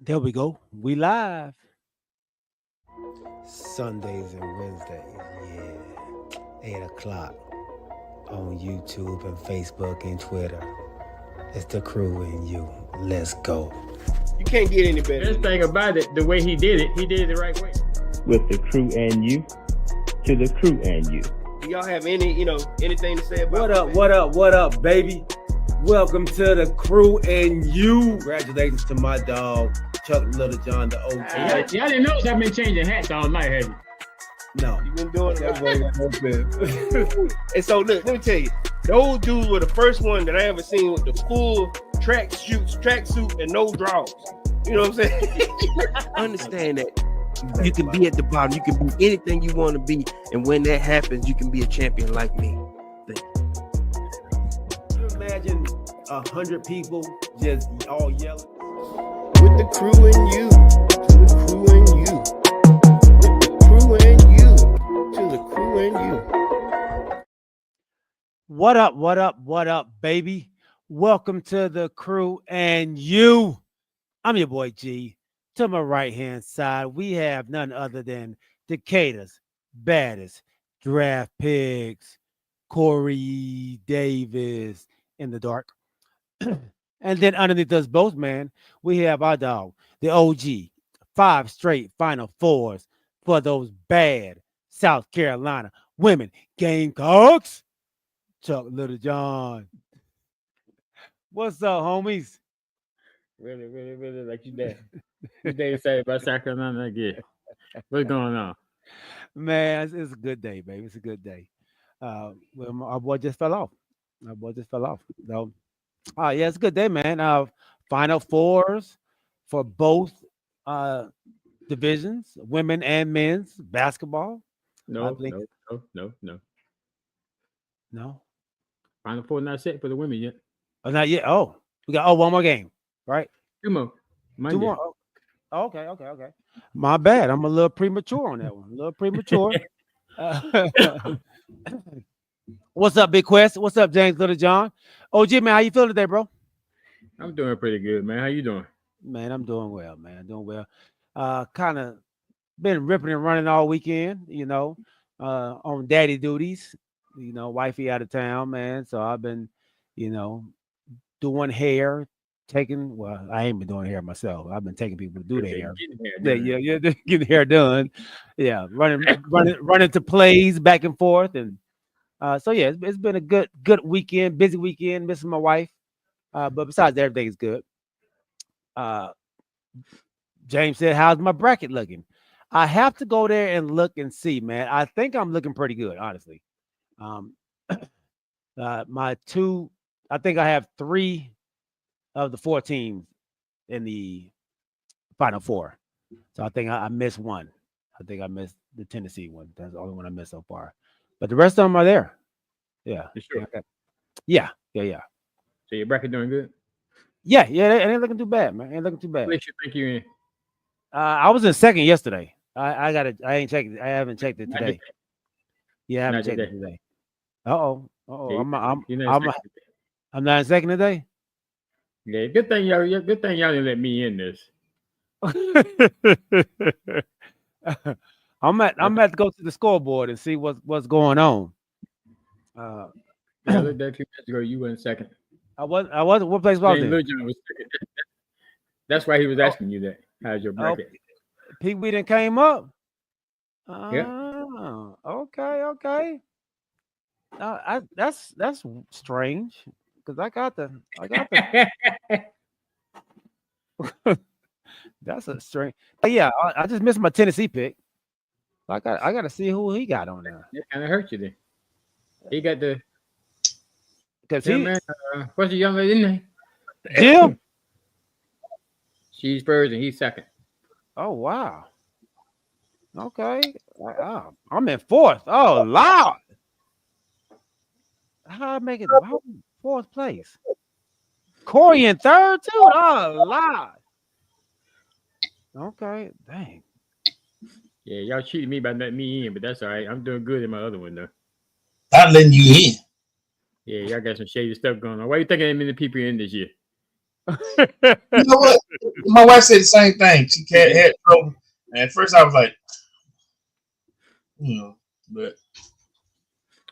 There we go. We live. Sundays and Wednesdays, yeah. 8 o'clock on YouTube and Facebook and Twitter. It's the crew and you. Let's go. You can't get any better. Best thing about it, the way he did it the right way. With the crew and you, to the crew and you. Do y'all have anything to say about What up, baby? Welcome to the crew and you. Congratulations to my dog, Chuck Little John, the OG. Y'all didn't notice I've been changing hats all night, have you? No. You've been doing That boy got no fib. And so look, let me tell you, those dudes were the first one that I ever seen with the full tracksuit and no drawers. You know what I'm saying? Understand that you can be at the bottom, you can be anything you want to be, and when that happens, you can be a champion like me. You imagine 100 people just all yelling? With the crew and you, to the crew and you. With the crew and you, to the crew and you. What up, baby? Welcome to the crew and you. I'm your boy G. To my right-hand side, we have none other than Decatur's baddest draft picks, Corey Davis in the dark. And then underneath us both, man, we have our dog, the OG, 5 straight Final Fours for those bad South Carolina women Gamecocks. Chuck Little John. What's up, homies? Really like you there. You day say about South Carolina again. What's going on? Man, it's a good day, baby. It's a good day. Well, our boy just fell off. So, yeah, it's a good day, man. Final Fours for both divisions, women and men's basketball. No. No. Final Four not set for the women yet. Oh, not yet. Oh, we got one more game, right? Two more. Monday. Two more. Oh, okay. My bad. I'm a little premature on that one. A little premature. What's up, Big Quest? What's up, James Little John? OG, man, how you feeling today, bro? I'm doing pretty good, man. How you doing? Man, I'm doing well, man. Doing well. Kind of been ripping and running all weekend, on daddy duties. Wifey out of town, man. So I've been, doing hair, I ain't been doing hair myself. I've been taking people to do their hair. Yeah, getting hair done. Yeah, running to plays back and forth, and so yeah, it's been a good weekend, busy weekend. Missing my wife, but besides that, everything's good. James said, "How's my bracket looking?" I have to go there and look and see, man. I think I'm looking pretty good, honestly. I think I have 3 of the 4 teams in the Final Four. So I think I missed one. I think I missed the Tennessee one. That's the only one I missed so far. But the rest of them are there. Yeah. You sure? Yeah. So your bracket doing good? Yeah. It ain't looking too bad, man. Ain't looking too bad. What you think you in? I was in second yesterday. I ain't checked it. I haven't checked it today. Yeah, I haven't checked it today. Uh-oh. I'm not in second today. Yeah, good thing y'all didn't let me in this. I'm at to go to the scoreboard and see what's going on. I looked at a few minutes ago. You were in second. I was. What place was I in? That's why he was asking you that. How's your bracket? Pete Wheaton came up. Yeah. Okay. That's strange because I got the that's a strange. But yeah, I just missed my Tennessee pick. I got to see who he got on there. It kind of hurt you then. He got the because what's the young lady name? Jim. She's first and he's second. Oh wow. Okay. I'm in fourth. Oh Lord. How I make it 4th place? Corey in 3rd too. Oh Lord. Okay. Dang. Yeah, y'all cheated me by letting me in, but that's all right. I'm doing good in my other one though. I'm letting you in. Yeah, y'all got some shady stuff going on. Why you thinking that many people in this year? You know what? My wife said the same thing. She had trouble. And at first I was like, but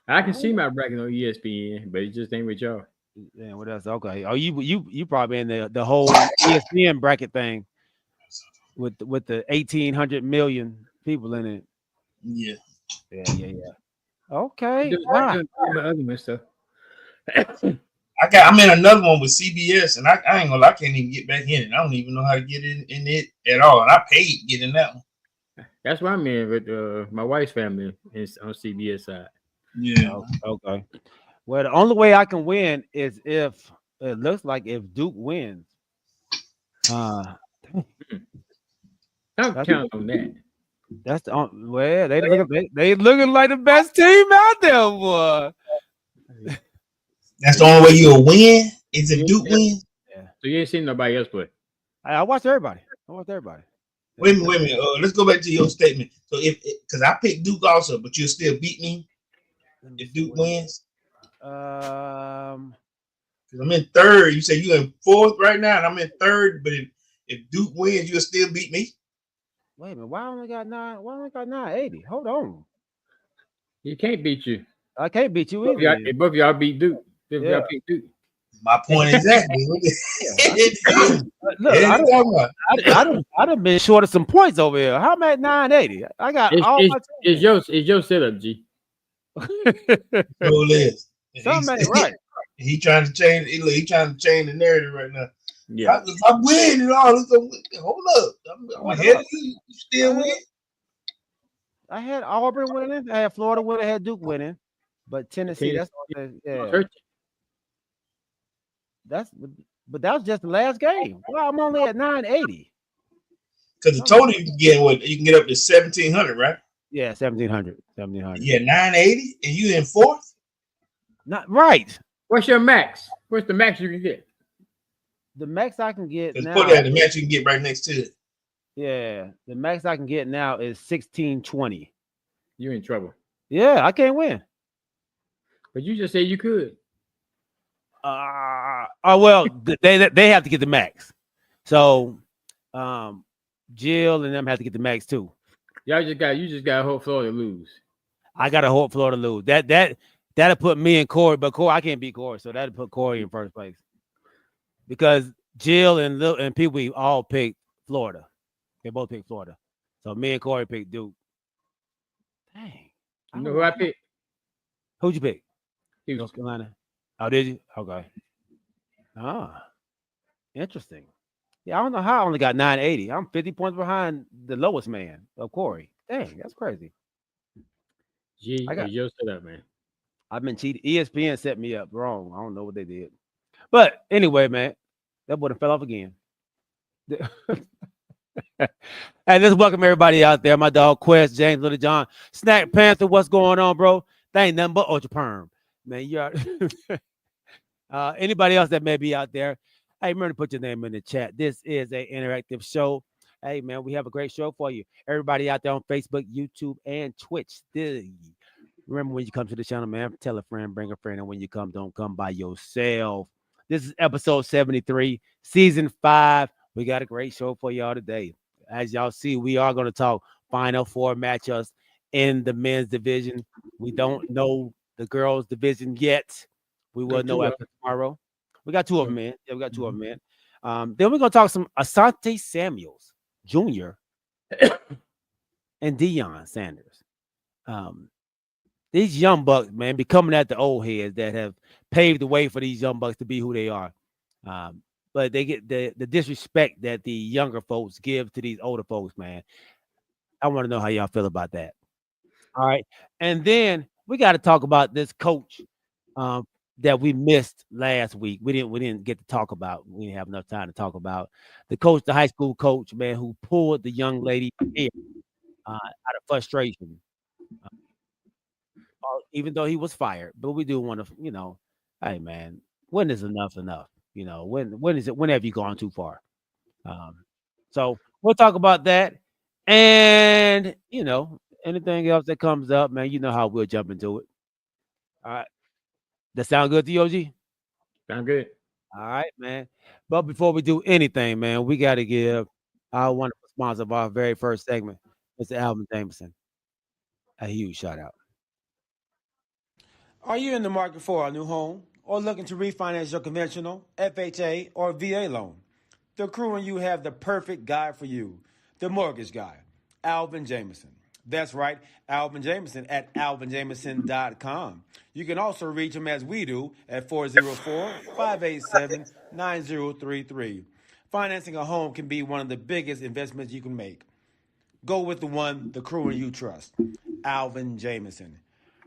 I can see my bracket on ESPN, but it just ain't with y'all. Yeah, what else? Okay. Oh, you probably in the whole ESPN bracket thing with the 1,800 million people in it. yeah. Yeah. Okay. Wow. My other one stuff. I'm in another one with CBS, and I ain't gonna lie, I can't even get back in it. I don't even know how to get in it at all. And I paid getting that one. That's why I'm in with my wife's family is on CBS side. Yeah. Okay. Well, the only way I can win is if it looks like if Duke wins. I'm That's- counting on that. That's the well, they looking like the best team out there, boy. That's the only way you'll win is if Duke wins. Yeah. So you ain't seen nobody else play. I watched everybody. Wait a minute. Let's go back to your statement. So because I picked Duke also, but you'll still beat me if Duke wins. Because I'm in third. You say you're in fourth right now, and I'm in third. But if Duke wins, you'll still beat me. Wait a minute. Why only got 980? Hold on. He can't beat you. I can't beat you Both either. y'all, both y'all beat Duke. Both Yeah. y'all pick Duke. My point exactly. Look, I done been short of some points over here. How am I at 980? I got all my It's your setup, G. Something ain't right. He trying to change. He trying to change the narrative right now. Yeah. If I win and all, hold up. I'm ahead of you. You still win. I had Auburn winning. I had Florida winning. I had Duke winning. But Tennessee, that's but that was just the last game. Well, I'm only at 980. Because the total you can get you can get up to 1,700, right? Yeah, 1,700. Yeah, 980, and you in fourth. Not right. What's your max? What's the max you can get? The max I can get now. Put that the max you can get right next to it. Yeah, the max I can get now is 1,620. You're in trouble. Yeah, I can't win. But you just said you could. Well, they have to get the max. So, Jill and them have to get the max too. You just got a whole Florida lose. I got a whole Florida lose. That'll put me and Corey, but Corey, I can't beat Corey, so that'll put Corey in first place. Because Jill and Pee Wee all picked Florida. They both picked Florida. So me and Corey picked Duke. Dang. You know who I picked? Who'd you pick? Houston. North Carolina. Oh, did you? Okay. Interesting. Yeah, I don't know how I only got 980. I'm 50 points behind the lowest man of Corey. Dang, that's crazy. G, your setup, man. I've been cheated. ESPN set me up wrong. I don't know what they did. But anyway, man, that boy fell off again. Hey, let's welcome everybody out there. My dog Quest, James, Little John, Snack Panther. What's going on, bro? That ain't nothing but Ultra Perm. Man, you are anybody else that may be out there. Hey, remember to put your name in the chat. This is an interactive show. Hey, man, we have a great show for you. Everybody out there on Facebook, YouTube, and Twitch. Remember, when you come to the channel, man, tell a friend, bring a friend, and when you come, don't come by yourself. This is episode 73, season 5. We got a great show for y'all today. As y'all see, we are going to talk Final Four matchups in the men's division. We don't know the girls' division yet. We will know after tomorrow. We got two of them in. Yeah, we got two of them in. Then we're going to talk some Asante Samuels Jr. and Deion Sanders. These young bucks, man, be coming at the old heads that have paved the way for these young bucks to be who they are. But they get the disrespect that the younger folks give to these older folks, man. I want to know how y'all feel about that. All right. And then we got to talk about this coach that we missed last week. We didn't get to talk about. We didn't have enough time to talk about the coach, the high school coach, man, who pulled the young lady here out of frustration. Even though he was fired, but we do want to, hey man, when is enough? When is it? When have you gone too far? So we'll talk about that, and anything else that comes up, man, you know how we'll jump into it. All right, that sound good to you, OG? Sound good. All right, man. But before we do anything, man, we got to give our wonderful sponsor of our very first segment, Mr. Alvin Jameson, a huge shout out. Are you in the market for a new home or looking to refinance your conventional, FHA, or VA loan? The crew and you have the perfect guy for you, the mortgage guy, Alvin Jameson. That's right, Alvin Jameson at alvinjameson.com. You can also reach him as we do at 404-587-9033. Financing a home can be one of the biggest investments you can make. Go with the one the crew and you trust, Alvin Jameson.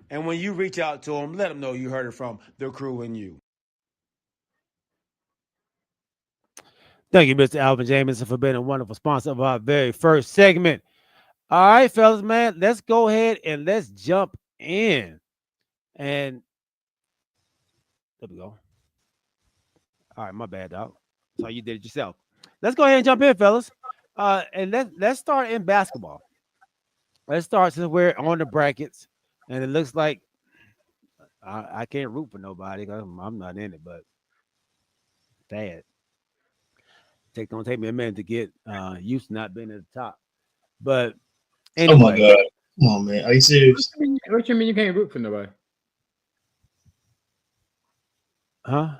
And when you reach out to him, let him know you heard it from the crew and you. Thank you, Mr. Alvin Jameson, for being a wonderful sponsor of our very first segment. All right, fellas, man, let's go ahead and let's jump in. And there we go. All right, my bad, dog. So you did it yourself. Let's go ahead and jump in, fellas. And let's start in basketball. Let's start since we're on the brackets, and it looks like I can't root for nobody because I'm not in it, but bad. Don't take me a minute to get used to not being at the top. But Oh my anyway, God. Come on, man. Are you serious? What you mean you can't root for nobody? huh?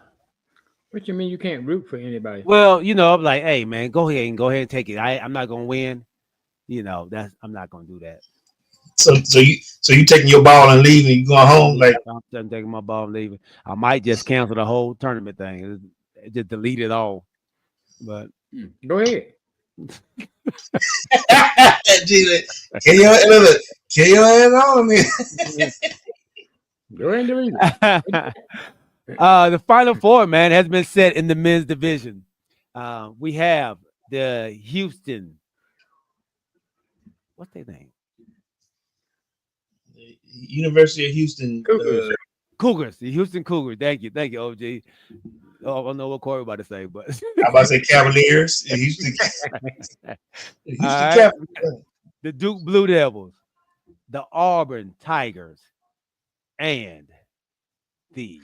What you mean you can't root for anybody? Well, I'm like, hey man, go ahead and take it. I'm not gonna win. I'm not gonna do that. So you taking your ball and leaving, you going home? Like, I'm done taking my ball and leaving. I might just cancel the whole tournament thing. Just delete it all. But Go ahead. can you add on me? Go ahead and delete it. The final four, man, has been set in the men's division. We have the Houston. What's their name? University of Houston Cougars. The Houston Cougars. Thank you, OG. Oh, I don't know what Corey about to say, but I'm about to say Cavaliers. Houston right. Cavaliers. The Duke Blue Devils, the Auburn Tigers, and the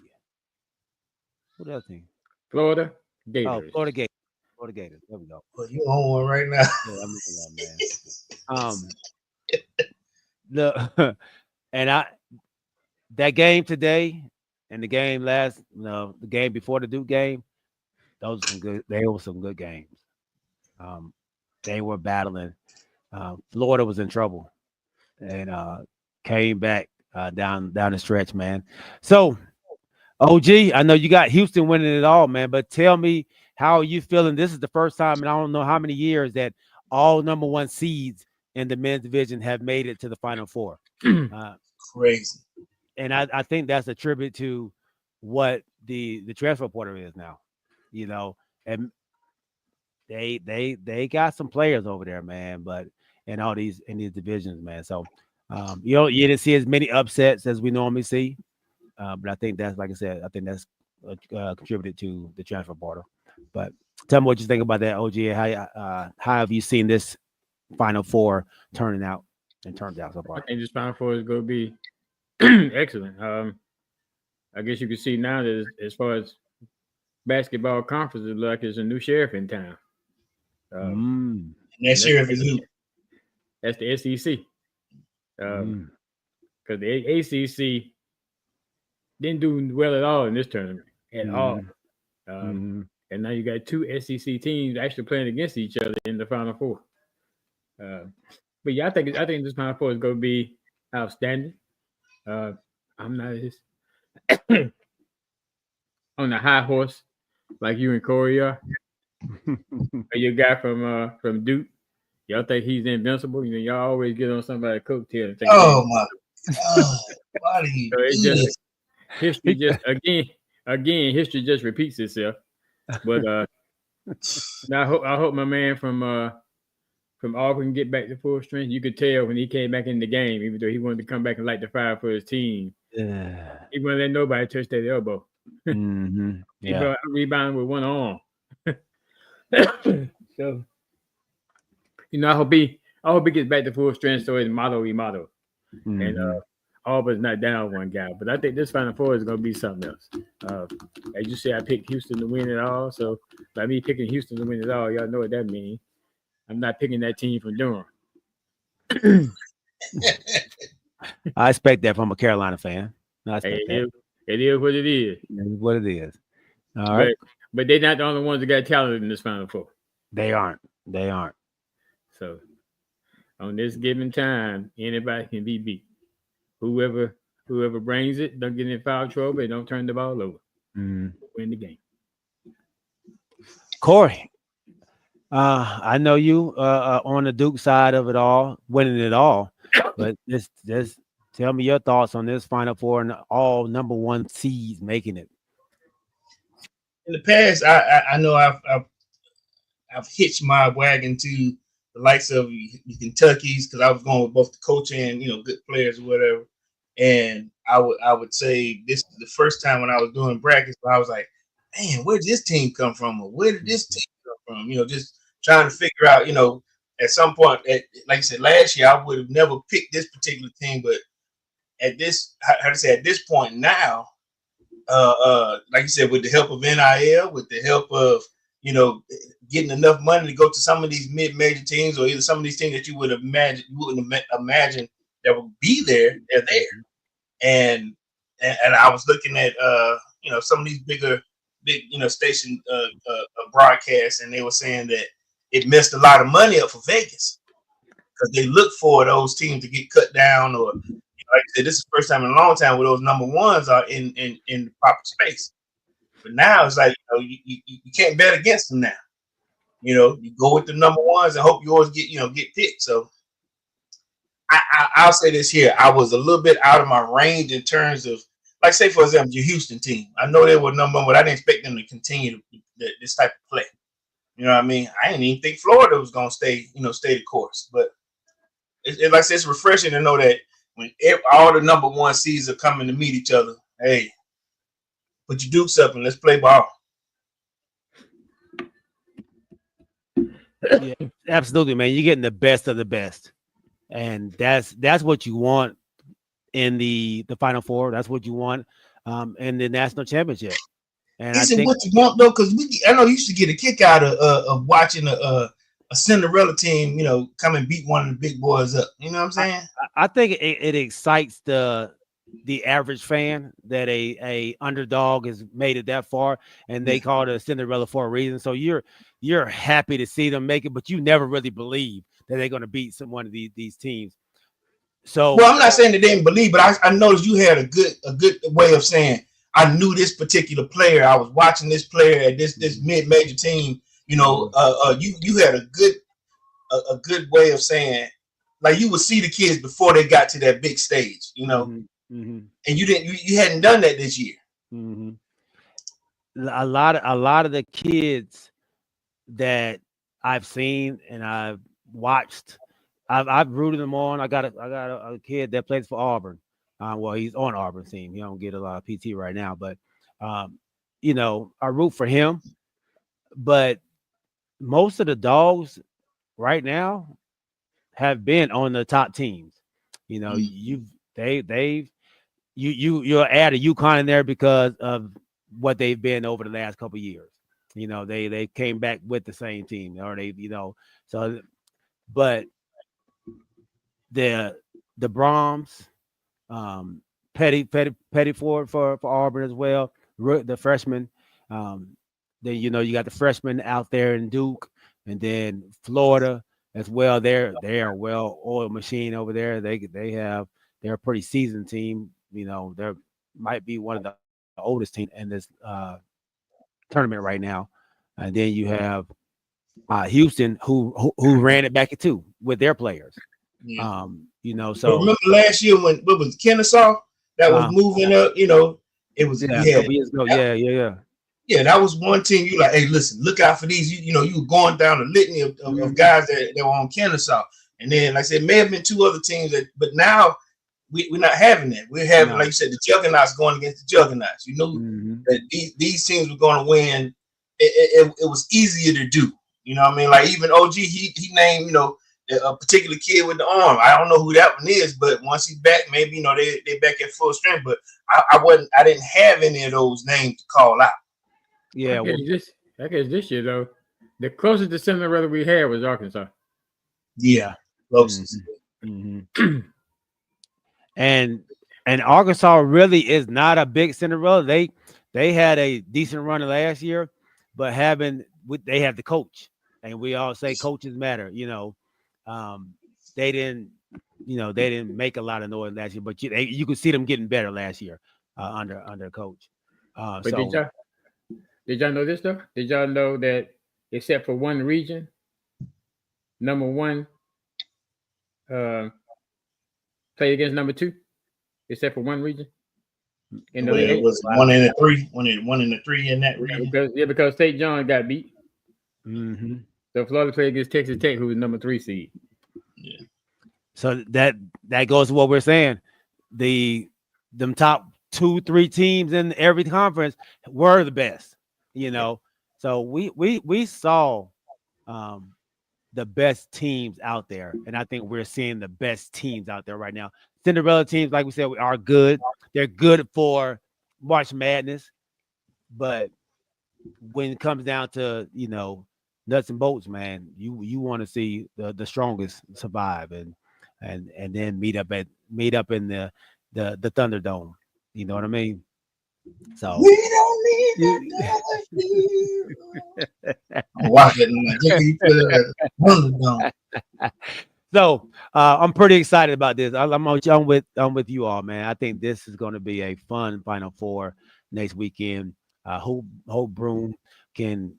what else thing? Florida Oh, Gators. Florida Gators. Florida Gators. There we go. Well, you on one right now. Yeah, I'm looking at that, man. And that game today and the game the game before the Duke game, those were some good. They were some good games. They were battling. Florida was in trouble and came back down the stretch, man. So, OG, I know you got Houston winning it all, man. But tell me, how are you feeling? This is the first time in I don't know how many years that all number one seeds in the men's division have made it to the Final Four. Crazy. And I think that's a tribute to what the transfer portal is now, and they got some players over there, man, but in these divisions, man. So you didn't see as many upsets as we normally see. But I think that's, like I said, I think that's contributed to the transfer portal. But tell me what you think about that, OG. How have you seen this Final Four turning out and turned out so far? I think this Final Four is going to be excellent. I guess you can see now that as far as basketball conference, it looks like there's a new sheriff in town. And that sheriff is who? That's the SEC. Because the ACC didn't do well at all in this tournament at all. And now you got two SEC teams actually playing against each other in the Final Four. But yeah, I think this Final Four is going to be outstanding. I'm not as on the high horse like you and Corey are. Your guy from Duke, y'all think he's invincible? Y'all always get on somebody's coattail and think, oh my God, why do you? So it's just history. Just again, history just repeats itself. But now I hope my man from Auburn can get back to full strength. You could tell when he came back in the game, even though he wanted to come back and light the fire for his team. Yeah. He wouldn't let nobody touch that elbow. Yeah. He rebounded with one arm. So, I hope he gets back to full strength. So his motto. And Auburn's not down one guy, but I think this Final Four is going to be something else. As you say, I picked Houston to win it all. So by me picking Houston to win it all, y'all know what that means. I'm not picking that team from Durham. I expect that from a Carolina fan. I expect Hey, that. it is what it is. It is what it is. All right. But they're not the only ones that got talent in this Final Four. They aren't. They aren't. So on this given time, anybody can be beat. Whoever brings it, don't get in foul trouble, and don't turn the ball over. Win the game. Corey, I know you on the Duke side of it all, winning it all, but just tell me your thoughts on this Final Four and all number one seeds making it. In the past, I know I've hitched my wagon to the likes of the Kentuckies because I was going with both the coach and good players or whatever. And I would say this is the first time when I was doing brackets where I was like, man, where did this team come from? Or where did this team come from? Just trying to figure out, at some point, like I said, last year, I would have never picked this particular team, but at this, how to say, at this point now, like you said, with the help of NIL, with the help of, getting enough money to go to some of these mid-major teams, or either some of these teams that you wouldn't imagine that would be there, they're there. And I was looking at some of these big station broadcasts, and they were saying that it messed a lot of money up for Vegas because they look for those teams to get cut down, or like I said, this is the first time in a long time where those number ones are in the proper space. But now it's like you can't bet against them now. You go with the number ones and hope you always get picked. So I'll say this here: I was a little bit out of my range in terms of, like, say for example, your Houston team. I know they were number one, but I didn't expect them to continue this type of play. You know what I mean? I didn't even think Florida was gonna stay the course. But like I said, it's refreshing to know that when all the number one seeds are coming to meet each other, hey, put your dukes up and let's play ball. Yeah, absolutely, man. You're getting the best of the best, and that's what you want in the Final Four. That's what you want in the national championship. And is it what you want though? Because I know you used to get a kick out of watching a Cinderella team, come and beat one of the big boys up. You know what I'm saying? I think it excites the average fan that a underdog has made it that far, and they call it a Cinderella for a reason. So you're happy to see them make it, but you never really believe that they're going to beat one of these teams. So, well, I'm not saying that they didn't believe, but I noticed you had a good way of saying, I knew this particular player. I was watching this player at this mid-major team. You had a good way of saying, like, you would see the kids before they got to that big stage, and you hadn't done that this year. A lot of the kids that I've seen and I've watched, I've rooted them on. I got a kid that plays for Auburn. Well, he's on Auburn's team. He don't get a lot of PT right now, but I root for him. But most of the dogs right now have been on the top teams. You'll add a UConn in there because of what they've been over the last couple of years. They came back with the same team, or so. But the Brahms, Petty for Auburn as well. The freshman, then you got the freshmen out there in Duke, and then Florida as well. They're a well-oiled machine over there. They're a pretty seasoned team. They might be one of the oldest teams in this tournament right now. And then you have Houston, who ran it back too with their players. Yeah. So remember last year when what was Kennesaw that was moving up? It was a couple years ago. Yeah, that was one team. You like, hey, listen, look out for these. You were going down a litany of guys that were on Kennesaw, and then like I said, may have been two other teams but now we're not having that. We're having, like you said, the juggernauts going against the juggernauts. That these teams were going to win. It was easier to do. You know what I mean? Like even OG, he named a particular kid with the arm. I don't know who that one is, but once he's back, maybe they back at full strength. But I didn't have any of those names to call out. Yeah, I guess this year though, the closest to Cinderella we had was Arkansas. Yeah, closest. Mm-hmm. and Arkansas really is not a big Cinderella. They had a decent run last year, but they have the coach, and we all say coaches matter. They didn't make a lot of noise last year, but you could see them getting better last year under coach. But did y'all know this though? Did y'all know that except for one region, number one played against number two, except for one region? It was 1 and a 3, 1 and a 3 in that region. Because St. John got beat. Mm-hmm. So Florida played against Texas Tech, who was number 3 seed. Yeah. So that goes to what we're saying. Them top 2-3 teams in every conference were the best. So we saw the best teams out there, and I think we're seeing the best teams out there right now. Cinderella teams, like we said, are good. They're good for March Madness, but when it comes down to nuts and bolts, man, you want to see the strongest survive and then meet up in the Thunderdome. You know what I mean? So we don't need that. I'm watching Thunderdome. So I'm pretty excited about this. I'm with you all, man. I think this is going to be a fun Final Four next weekend. Hope Broom can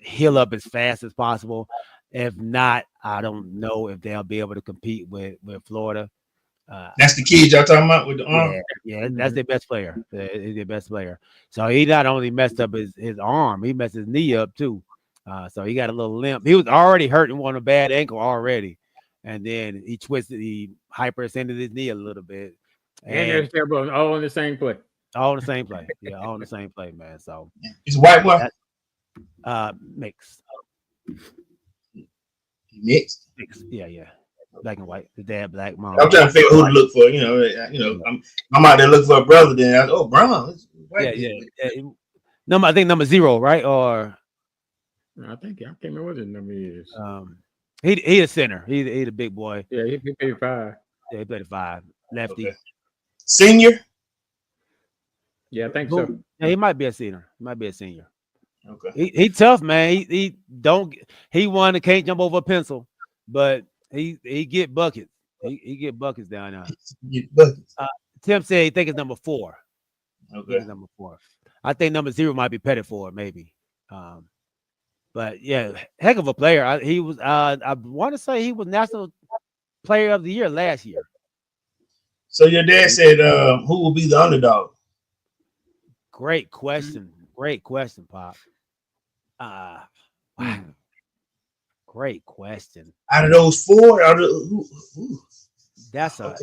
heal up as fast as possible. If not, I don't know if they'll be able to compete with Florida. That's the kid y'all talking about with the arm. Yeah, that's their best player. He's their best player. So he not only messed up his arm, he messed his knee up too. So he got a little limp. He was already hurting on a bad ankle already, and then he hyperextended his knee a little bit. And they're all in the same play. All in the same play. Yeah, all in the same play, man. So it's a white boy. Mixed. Mixed. Yeah. Black and white. The dad black, mom. I'm trying to figure who to look for. I'm out there looking for a brother. Then Brown. Yeah. I think number 0, right? Or I can't remember what his number is. He a center. He the big boy. Yeah, he played 5. Yeah, he played 5. Lefty. Okay. Senior. Yeah, I think so. Yeah, he might be a senior. Okay. He tough, man. He won the can't jump over a pencil, but he get buckets. He get buckets down there. Tim said he think it's number 4. Okay. Number 4. I think number 0 might be Pettiford, maybe. But yeah, heck of a player. He was. I want to say he was National Player of the Year last year. So your dad said, "Who will be the underdog?" Great question. Great question, Pop. Wow. Great question. Out of those 4, That's a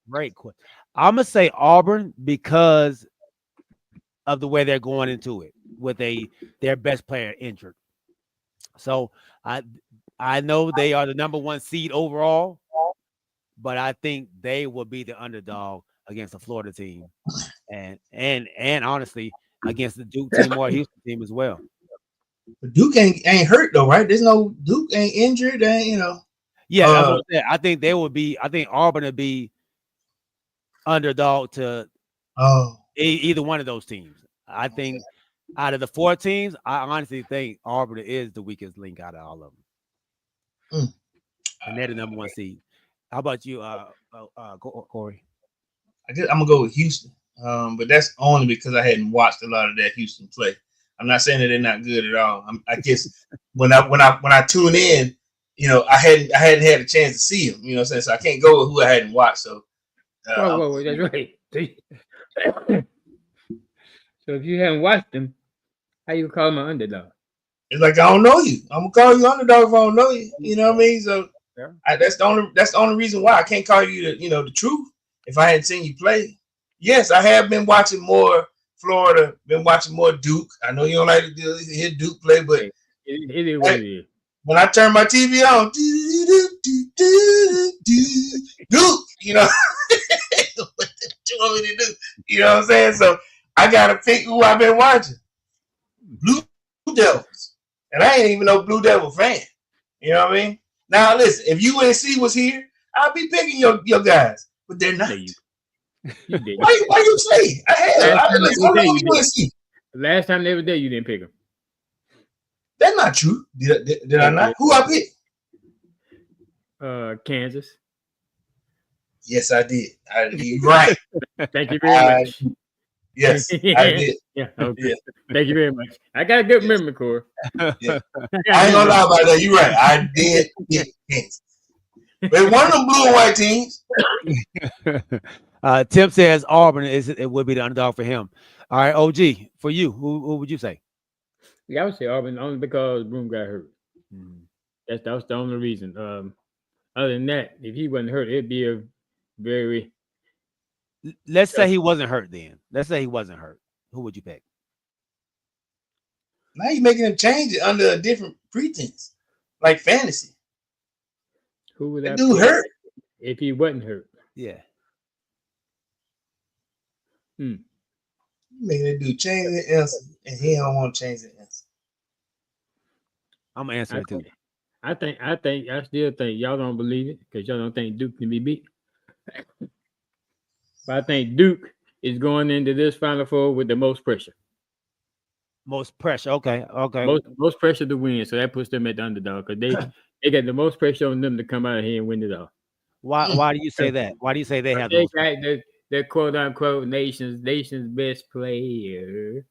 great question. I'm gonna say Auburn because of the way they're going into it with their best player injured. So I know they are the number 1 seed overall, but I think they will be the underdog against the Florida team, and honestly against the Duke team or Houston team as well. But Duke ain't hurt though, right? There's no Duke ain't injured, Yeah, that's what I said. I think they will be. I think Auburn will be underdog to either one of those teams. I think out of the 4 teams, I honestly think Auburn is the weakest link out of all of them, and they're the number 1 seed. How about you, Corey? I'm gonna go with Houston, but that's only because I hadn't watched a lot of that Houston play. I'm not saying that they're not good at all. I guess when I tune in, I hadn't had a chance to see them. You know what I'm saying? So I can't go with who I hadn't watched. So, whoa, that's right. So if you haven't watched them, how you call them an underdog? It's like I don't know you. I'm gonna call you underdog if I don't know you. You know what I mean? So that's the only reason why I can't call you the truth if I hadn't seen you play. Yes, I have been watching more Florida, been watching more Duke. I know you don't like to hear Duke play, but it is what it is. When I turn my TV on, Duke, you know. What you want me to do? You know what I'm saying? So I gotta pick who I've been watching. Blue Devils. And I ain't even no Blue Devil fan. You know what I mean? Now listen, if UNC was here, I'd be picking your guys, but they're not. Why you say? Last time they were there, you didn't pick them. That's not true. Did I not? Who I picked? Kansas. Yes, I did. You're right. Thank you very much. Yes, I did. Yeah, okay. Yeah. Thank you very much. I got a good memory, Corey. Yeah. I ain't gonna lie about that. You're right. I did pick Kansas. But one of them blue and white teams. Tim says Auburn it would be the underdog for him. All right, OG, for you, who would you say? Yeah, I would say Auburn only because Broom got hurt. That was the only reason. Other than that, if he wasn't hurt, it'd be a very. Let's say he wasn't hurt then. Let's say he wasn't hurt. Who would you pick? Now you're making him change it under a different pretense, like fantasy. Who would that dude hurt? If he wasn't hurt? Yeah. Making that dude change the answer, and he don't want to change the answer. I'm gonna answer it too. I still think y'all don't believe it because y'all don't think Duke can be beat. But I think Duke is going into this Final Four with the most pressure. Most pressure, okay. Most pressure to win, so that puts them at the underdog because they got the most pressure on them to come out of here and win it all. Why do you say that? Why do you say they have the quote unquote nation's best player?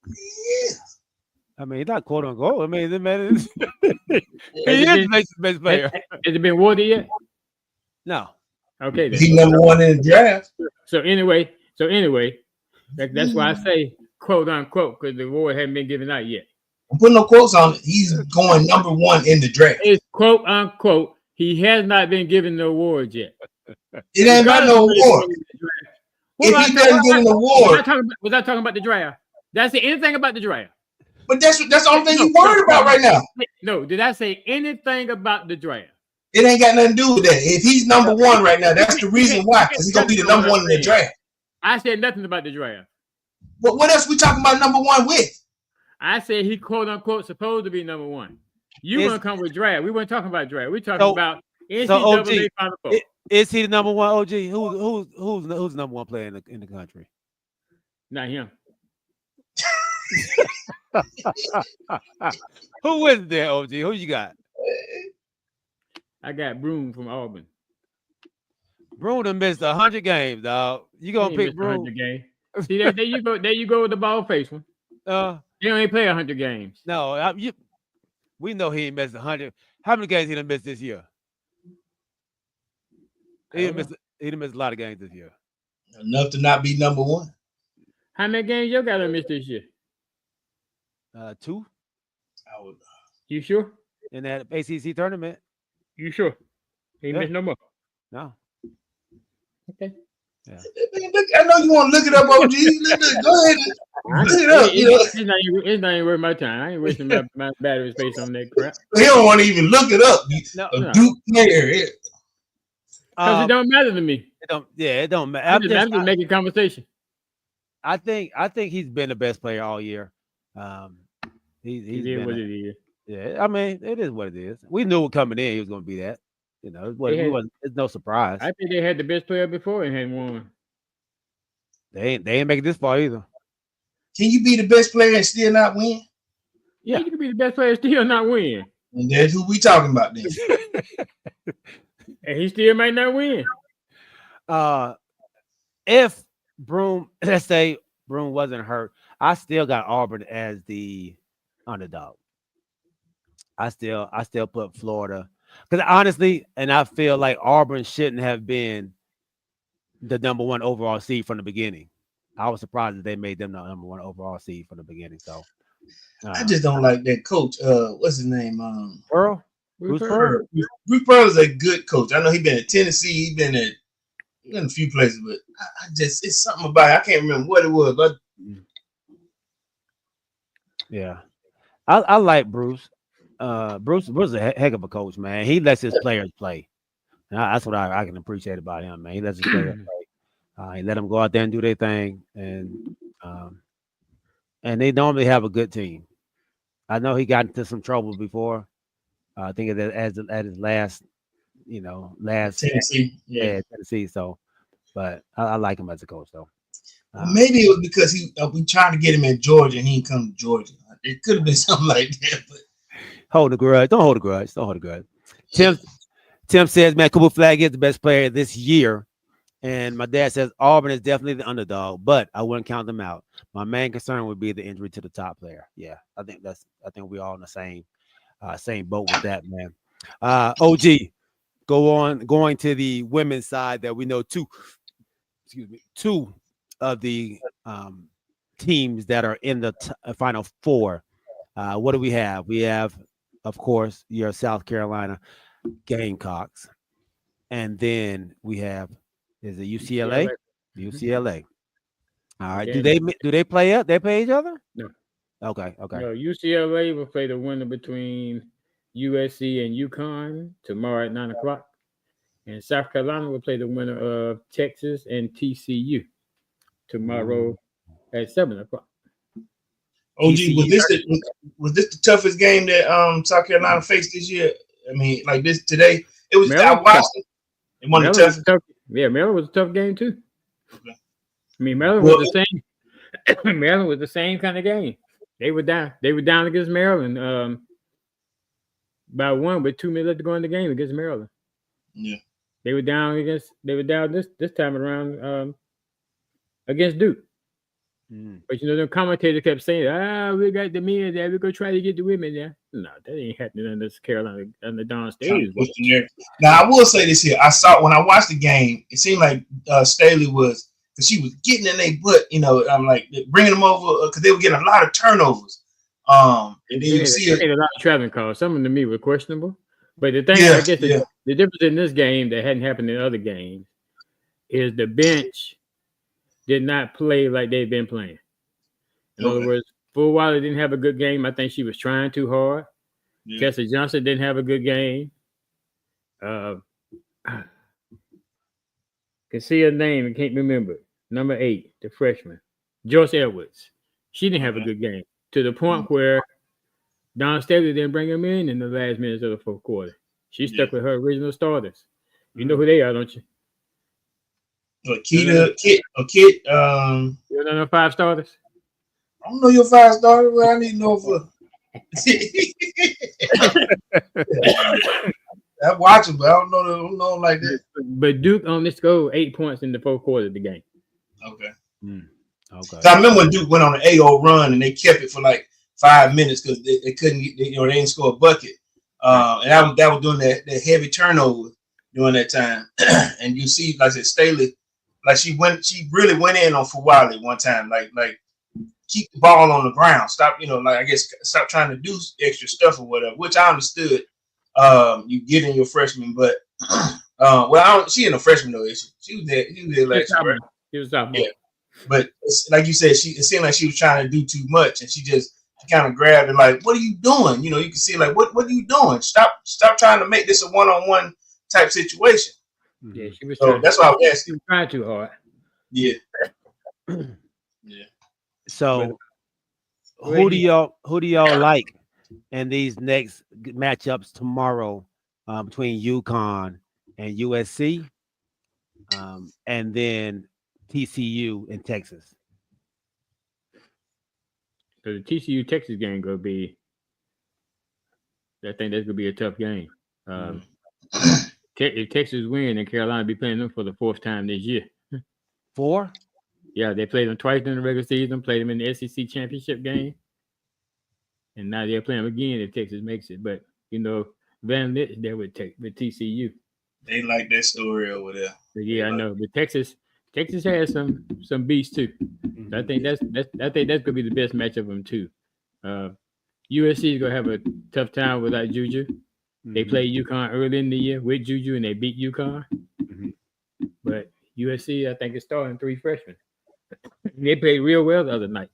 Yeah. I mean, not quote unquote. I mean, the man is he is the nation's best player. Has it been awarded yet? No. Okay, then. He's number one in the draft. So anyway, that's why I say quote unquote because the award hasn't been given out yet. I'm putting no quotes on it. He's going number one in the draft. It's quote unquote. He has not been given the award yet. It ain't about no award. If he doesn't get an award, was I talking about the draft? Did I say anything about the draft? But that's the only thing you worried about right now. No, did I say anything about the draft? It ain't got nothing to do with that. If he's number one right now, that's the reason why, because he's gonna be the number one in the draft. I said nothing about the draft. But what else we talking about number one with? I said he quote unquote supposed to be number one. You want to come with draft? We weren't talking about draft. We're talking about NCAA Final Four. Is he the number one? OG? Who's the number one player in the country? Not him. Who is there, OG? Who you got? I got Broom from Auburn. Broom done missed 100 games, dog. You gonna pick Broom? See, there you go. There you go with the ball face one. He don't even play 100 games. No, we know he ain't missed 100. How many games he done missed this year? He done missed a lot of games this year. Enough to not be number one. How many games you got to miss this year? 2. You sure? In that ACC tournament. You sure? He missed no more. No. Okay. Yeah. I know you want to look it up, OG. Go ahead. Look it up. It's not even worth my time. I ain't wasting my battery space on that crap. He don't want to even look it up. A Duke player. Because it don't matter to me. It don't matter. I'm just making conversation. I think he's been the best player all year. He's been what it is. Yeah, I mean, it is what it is. We knew coming in he was going to be that. You know, it's no surprise. I think they had the best player before and hadn't won. They ain't making this far either. Can you be the best player and still not win? Yeah, you can be the best player and still not win. And that's who we talking about then. And he still might not win. If Broom, let's say Broom wasn't hurt, I still got Auburn as the underdog. I still put Florida because honestly, and I feel like Auburn shouldn't have been the number one overall seed from the beginning. I was surprised that they made them the number one overall seed from the beginning. So I just don't like that coach. What's his name? Pearl. Bruce Pearl. Bruce Pearl is a good coach. I know he's been at Tennessee. He's been in a few places, but I just it's something about it. I can't remember what it was, but yeah, I like Bruce. Bruce is a heck of a coach, man. He lets his players play. And that's what I can appreciate about him, man. He lets his players play. He let them go out there and do their thing, um, and they normally have a good team. I know he got into some trouble before. I think at his last, last Tennessee, yeah. Tennessee. So, but I like him as a coach, though. Maybe it was because we trying to get him in Georgia and he didn't come to Georgia. It could have been something like that. But hold the grudge. Don't hold a grudge. Don't hold a grudge. Tim says, man, Cooper Flag is the best player this year. And my dad says Auburn is definitely the underdog, but I wouldn't count them out. My main concern would be the injury to the top player. Yeah, I think we're all in the same boat with that, man. OG, going to the women's side that we know two of the teams that are in the final four. What do we have? We have, of course, your South Carolina Gamecocks, and then we have is it UCLA? UCLA. All right. Yeah. Do they play up? They play each other? No. Okay. No, UCLA will play the winner between USC and UConn tomorrow at 9:00, and South Carolina will play the winner of Texas and TCU tomorrow at 7:00. OG, was this the toughest game that South Carolina faced this year? I mean, like this today. It was. I watched it. It won the toughest. Yeah, Maryland was a tough game too. Okay. I mean, Maryland was the same. Maryland was the same kind of game. They were down. They were down against Maryland by one with 2 minutes left to go in the game against Maryland. Yeah. They were down this time around against Duke. But the commentator kept saying, we got the men there. We're gonna try to get the women there. No, that ain't happening under Carolina under Don Staley. Now I will say this here. I saw when I watched the game, it seemed like Staley was because she was getting in their butt, I'm like bringing them over because they were getting a lot of turnovers. And then you see a lot of traveling calls. Some of them to me were questionable. But the thing I guess the difference in this game that hadn't happened in other games is the bench did not play like they've been playing. In other words, for a while they didn't have a good game. I think she was trying too hard. Kessa Johnson didn't have a good game. Can see her name and can't remember. Number 8, the freshman, Joyce Edwards. She didn't have a good game to the point where Don Staley didn't bring him in the last minutes of the fourth quarter. She stuck with her original starters. You know who they are, don't you? Kit. You don't know 5 starters? I don't know your 5 starters, but I need to know for. I watch them, but I don't know them like that. But Duke only scored 8 points in the fourth quarter of the game. Okay. Okay. So I remember when Duke went on an 8-0 run and they kept it for like 5 minutes because they couldn't get, they didn't score a bucket. And that was doing that heavy turnover during that time. And you see, like I said, Staley, like she really went in on Fuwale one time, like keep the ball on the ground. Stop, stop trying to do extra stuff or whatever, which I understood. You get in your freshman, but she ain't a freshman though. She was there last year. She was sophomore. Yeah. But it's, like you said, it seemed like she was trying to do too much, and she kind of grabbed it like, "What are you doing?" You can see like, "What are you doing? Stop trying to make this a one-on-one type situation." Yeah, she was. So that's why I was asking. She was trying too hard. Yeah. Yeah. So, who do y'all like in these next matchups tomorrow between UConn and USC, and then TCU in Texas? So the TCU Texas game gonna be. I think that's gonna be a tough game. If Texas win, then Carolina be playing them for the 4th time this year. 4? Yeah, they played them twice in the regular season. Played them in the SEC championship game, and now they're playing them again if Texas makes it. But Van Lit's there with TCU. They like that story over there. Yeah, I know. But Texas has some beasts too. So I think that's gonna be the best match of them too. USC is gonna have a tough time without Juju. They played UConn early in the year with Juju and they beat UConn. But USC, I think, is starting 3 freshmen. They played real well the other night.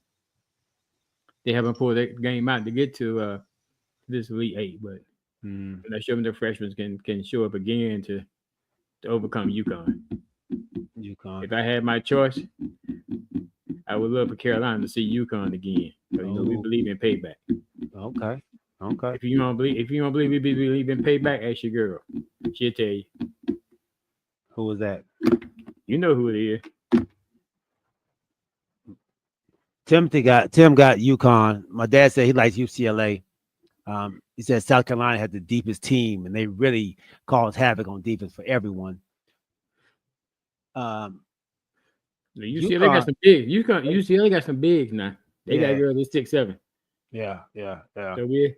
They haven't pulled that game out to get to this Elite Eight, but Mm, I'm not sure if the freshmen can show up again to overcome UConn. UConn. If I had my choice, I would love for Carolina to see UConn again. So, we Oh. believe in payback. Okay. Okay. If you don't believe we believe in payback, ask your girl. She'll tell you. Who was that? You know who it is. Tim got UConn. My dad said he likes UCLA. He said South Carolina had the deepest team, and they really caused havoc on defense for everyone. UCLA got some big. UCLA got some bigs now. They got girls at 6'7". Yeah. So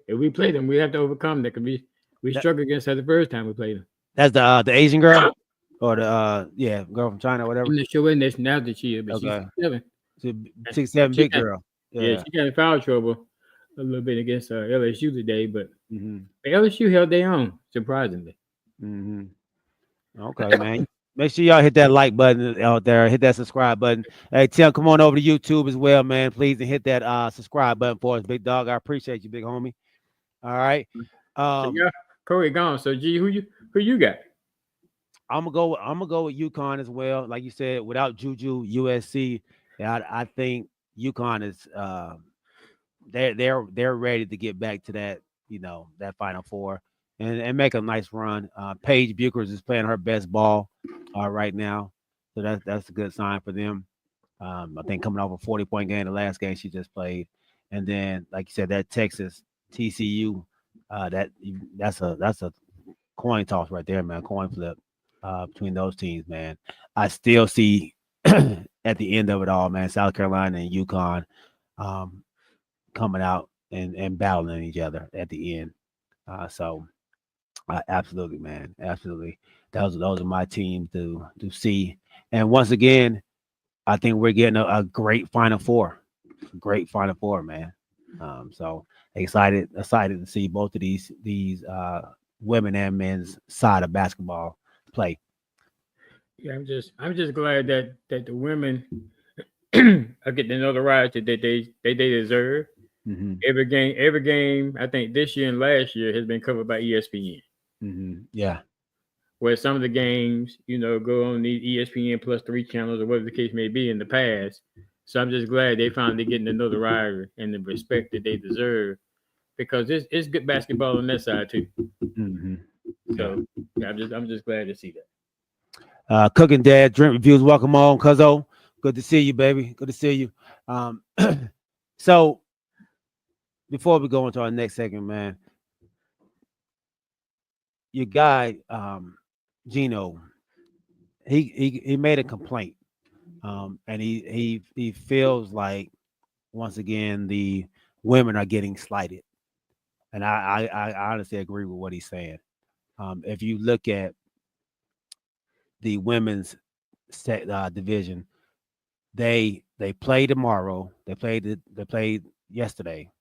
if we play them, we have to overcome that. Cause we struggled against her the first time we played them. That's the Asian girl, or the girl from China, or whatever. I'm not sure what nationality she is, but Okay. she's 6'7". 6'7", big girl. Yeah, she got in foul trouble a little bit against LSU today, but Mm-hmm. LSU held their own, surprisingly. Mm-hmm. Okay, man. Make sure y'all hit that like button out there. Hit that subscribe button. Hey, Tim, come on over to YouTube as well, man. Please, and hit that subscribe button for us, big dog. I appreciate you, big homie. All right. So Corey gone. So G, who you got? I'm gonna go with UConn as well. Like you said, without Juju, USC, I think UConn is they're ready to get back to that, that Final Four and make a nice run. Paige Buchers is playing her best ball right now, so that's a good sign for them. I think coming off a 40-point game the last game she just played, and then like you said, that Texas TCU, that's a coin toss right there, man. Coin flip between those teams, man. I still see at the end of it all, man, South Carolina and UConn coming out and battling each other at the end. So absolutely, man, absolutely. Those are my teams to see. And once again, I think we're getting a great Final Four. Great Final Four, man. So excited to see both of these women and men's side of basketball play. Yeah, I'm just glad that the women are getting the notoriety that they deserve. Mm-hmm. Every game, I think this year and last year has been covered by ESPN. Mm-hmm. Yeah. Where some of the games, go on the ESPN plus 3 channels or whatever the case may be in the past. So I'm just glad they finally getting the notoriety and the respect that they deserve, because it's good basketball on that side too. Mm-hmm. So yeah, I'm just glad to see that. Cooking Dad Drink Reviews, welcome on, Cuzzo. Good to see you, baby. Good to see you. So before we go into our next segment, man, your guy Gino, he made a complaint, and he feels like once again the women are getting slighted, and I honestly agree with what he's saying. If you look at the women's division, they play tomorrow. They played yesterday,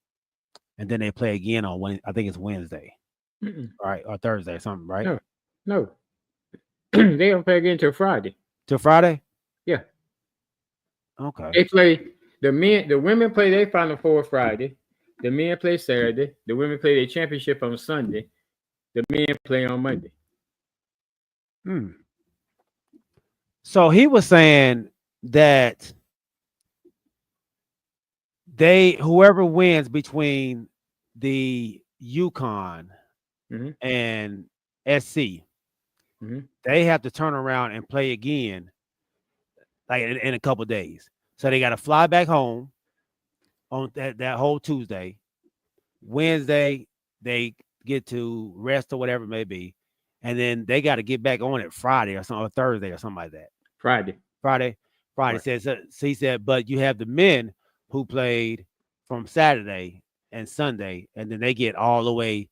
and then they play again on Wednesday. I think it's Wednesday, right, or Thursday, or something, right? No. They don't play again till Friday. Till Friday? Yeah. Okay. They play the women play their Final Four Friday. The men play Saturday. The women play their championship on Sunday. The men play on Monday. So he was saying that whoever wins between the UConn and SC, they have to turn around and play again, like in a couple of days. So they got to fly back home on that whole Tuesday. Wednesday they get to rest or whatever it may be, and then they got to get back on it Friday or something, or Thursday or something like that. Friday. Right. Says so he said, but you have the men who played from Saturday and Sunday, and then they get all the way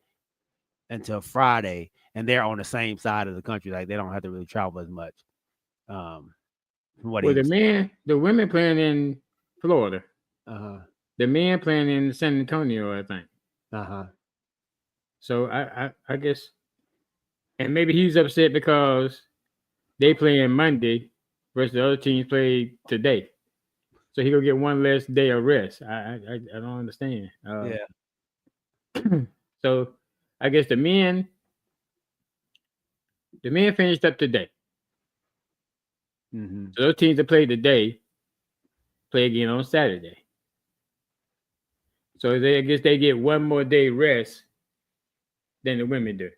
until Friday, and they're on the same side of the country. Like they don't have to really travel as much. The women playing in Florida. The men playing in San Antonio, I think. So I guess, and maybe he's upset because they play on Monday versus the other teams play today. So he'll get one less day of rest. I don't understand. So I guess the men finished up today. Mm-hmm. So those teams that played today play again on Saturday. So I guess they get one more day rest than the women do.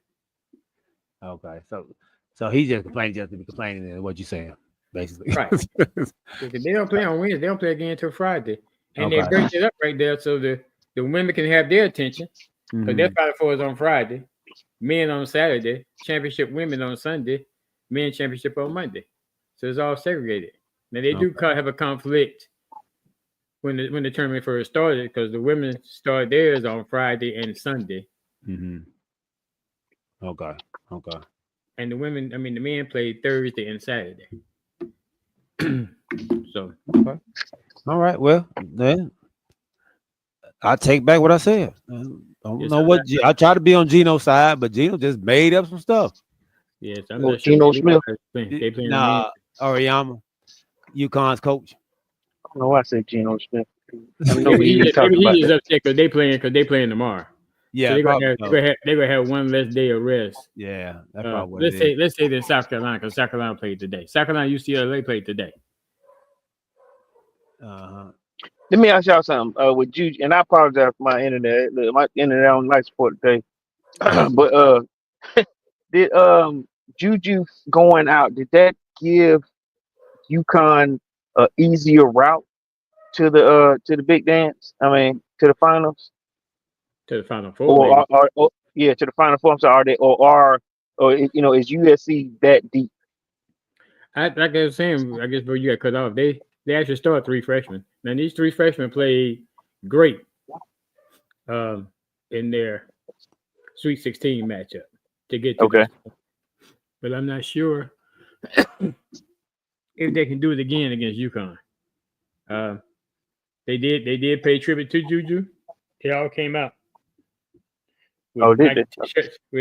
Okay, so he just complaining just to be complaining, is what you saying, basically. Right. Because they don't play on Wednesday, they don't play again until Friday. And they Okay. break it up right there so the women can have their attention. Because their Final Four is on Friday, men on Saturday, championship women on Sunday, men championship on Monday. So it's all segregated. Now they do have a conflict when the tournament first started because the women start theirs on Friday and Sunday. Mm-hmm. Okay. And the men played Thursday and Saturday. So All right. Well, then I take back what I said. I don't know what I try to be on Gino's side, but Gino just made up some stuff. Yes, I'm not sure. Geno Smith. They playing Auriemma, UConn's coach. No, I said Geno Smith. I know maybe we talked about he is that. upset because they playing tomorrow. Yeah, so they're gonna have one less day of rest. Yeah, that's probably what let's say that South Carolina, because South Carolina played today. South Carolina UCLA played today. Let me ask y'all something. With Juju, and I apologize for my internet. Look, my internet on life support today. But did Juju going out? Did that give UConn a easier route to the big dance? I mean, to the finals. To the Final Four, or to the Final Four. I'm sorry, or is USC that deep? Like I was saying, I guess before you got cut off, they actually start 3 freshmen. Now these 3 freshmen played great in their Sweet 16 matchup to get to this. But I'm not sure if they can do it again against UConn. They did pay tribute to Juju. It all came out. With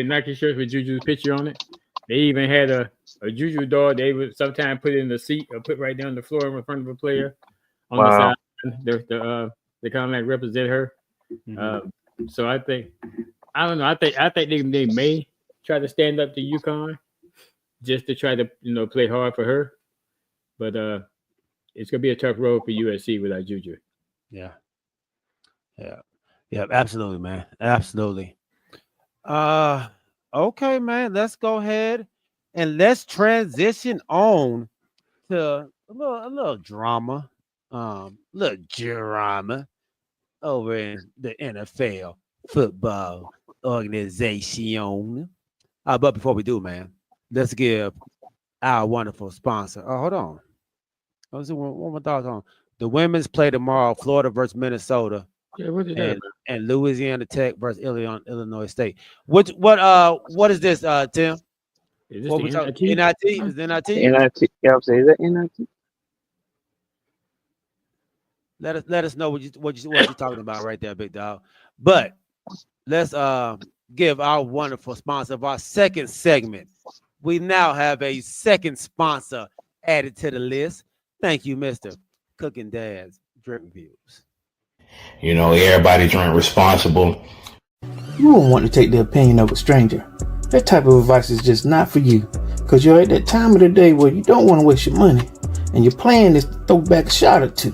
Nike shirts with Juju's picture on it. They even had a Juju doll they would sometimes put in the seat or put right down the floor in front of a player on the side. They kind of like represent her. So I think they may try to stand up to UConn just to try to play hard for her. But it's gonna be a tough road for USC without Juju. Yeah, absolutely, man. Absolutely. Okay, man. Let's go ahead and let's transition on to a little drama. Little drama over in the NFL football organization. But before we do, man, let's give our wonderful sponsor. Hold on. Let's see one more thought on the women's play tomorrow. Florida versus Minnesota. Yeah, what is that about? And Louisiana Tech versus Illinois State. What is this, Tim? Is this what the we NIT? NIT? Is it NIT? NIT. Yeah, I'm saying, is that NIT? Let us know what you're talking about right there, big dog. But let's give our wonderful sponsor of our second segment. We now have a second sponsor added to the list. Thank you, Mr. Cooking Dad's Drink Reviews. Everybody drink responsible. You won't want to take the opinion of a stranger. That type of advice is just not for you, because you're at that time of the day where you don't want to waste your money, and your plan is to throw back a shot or two.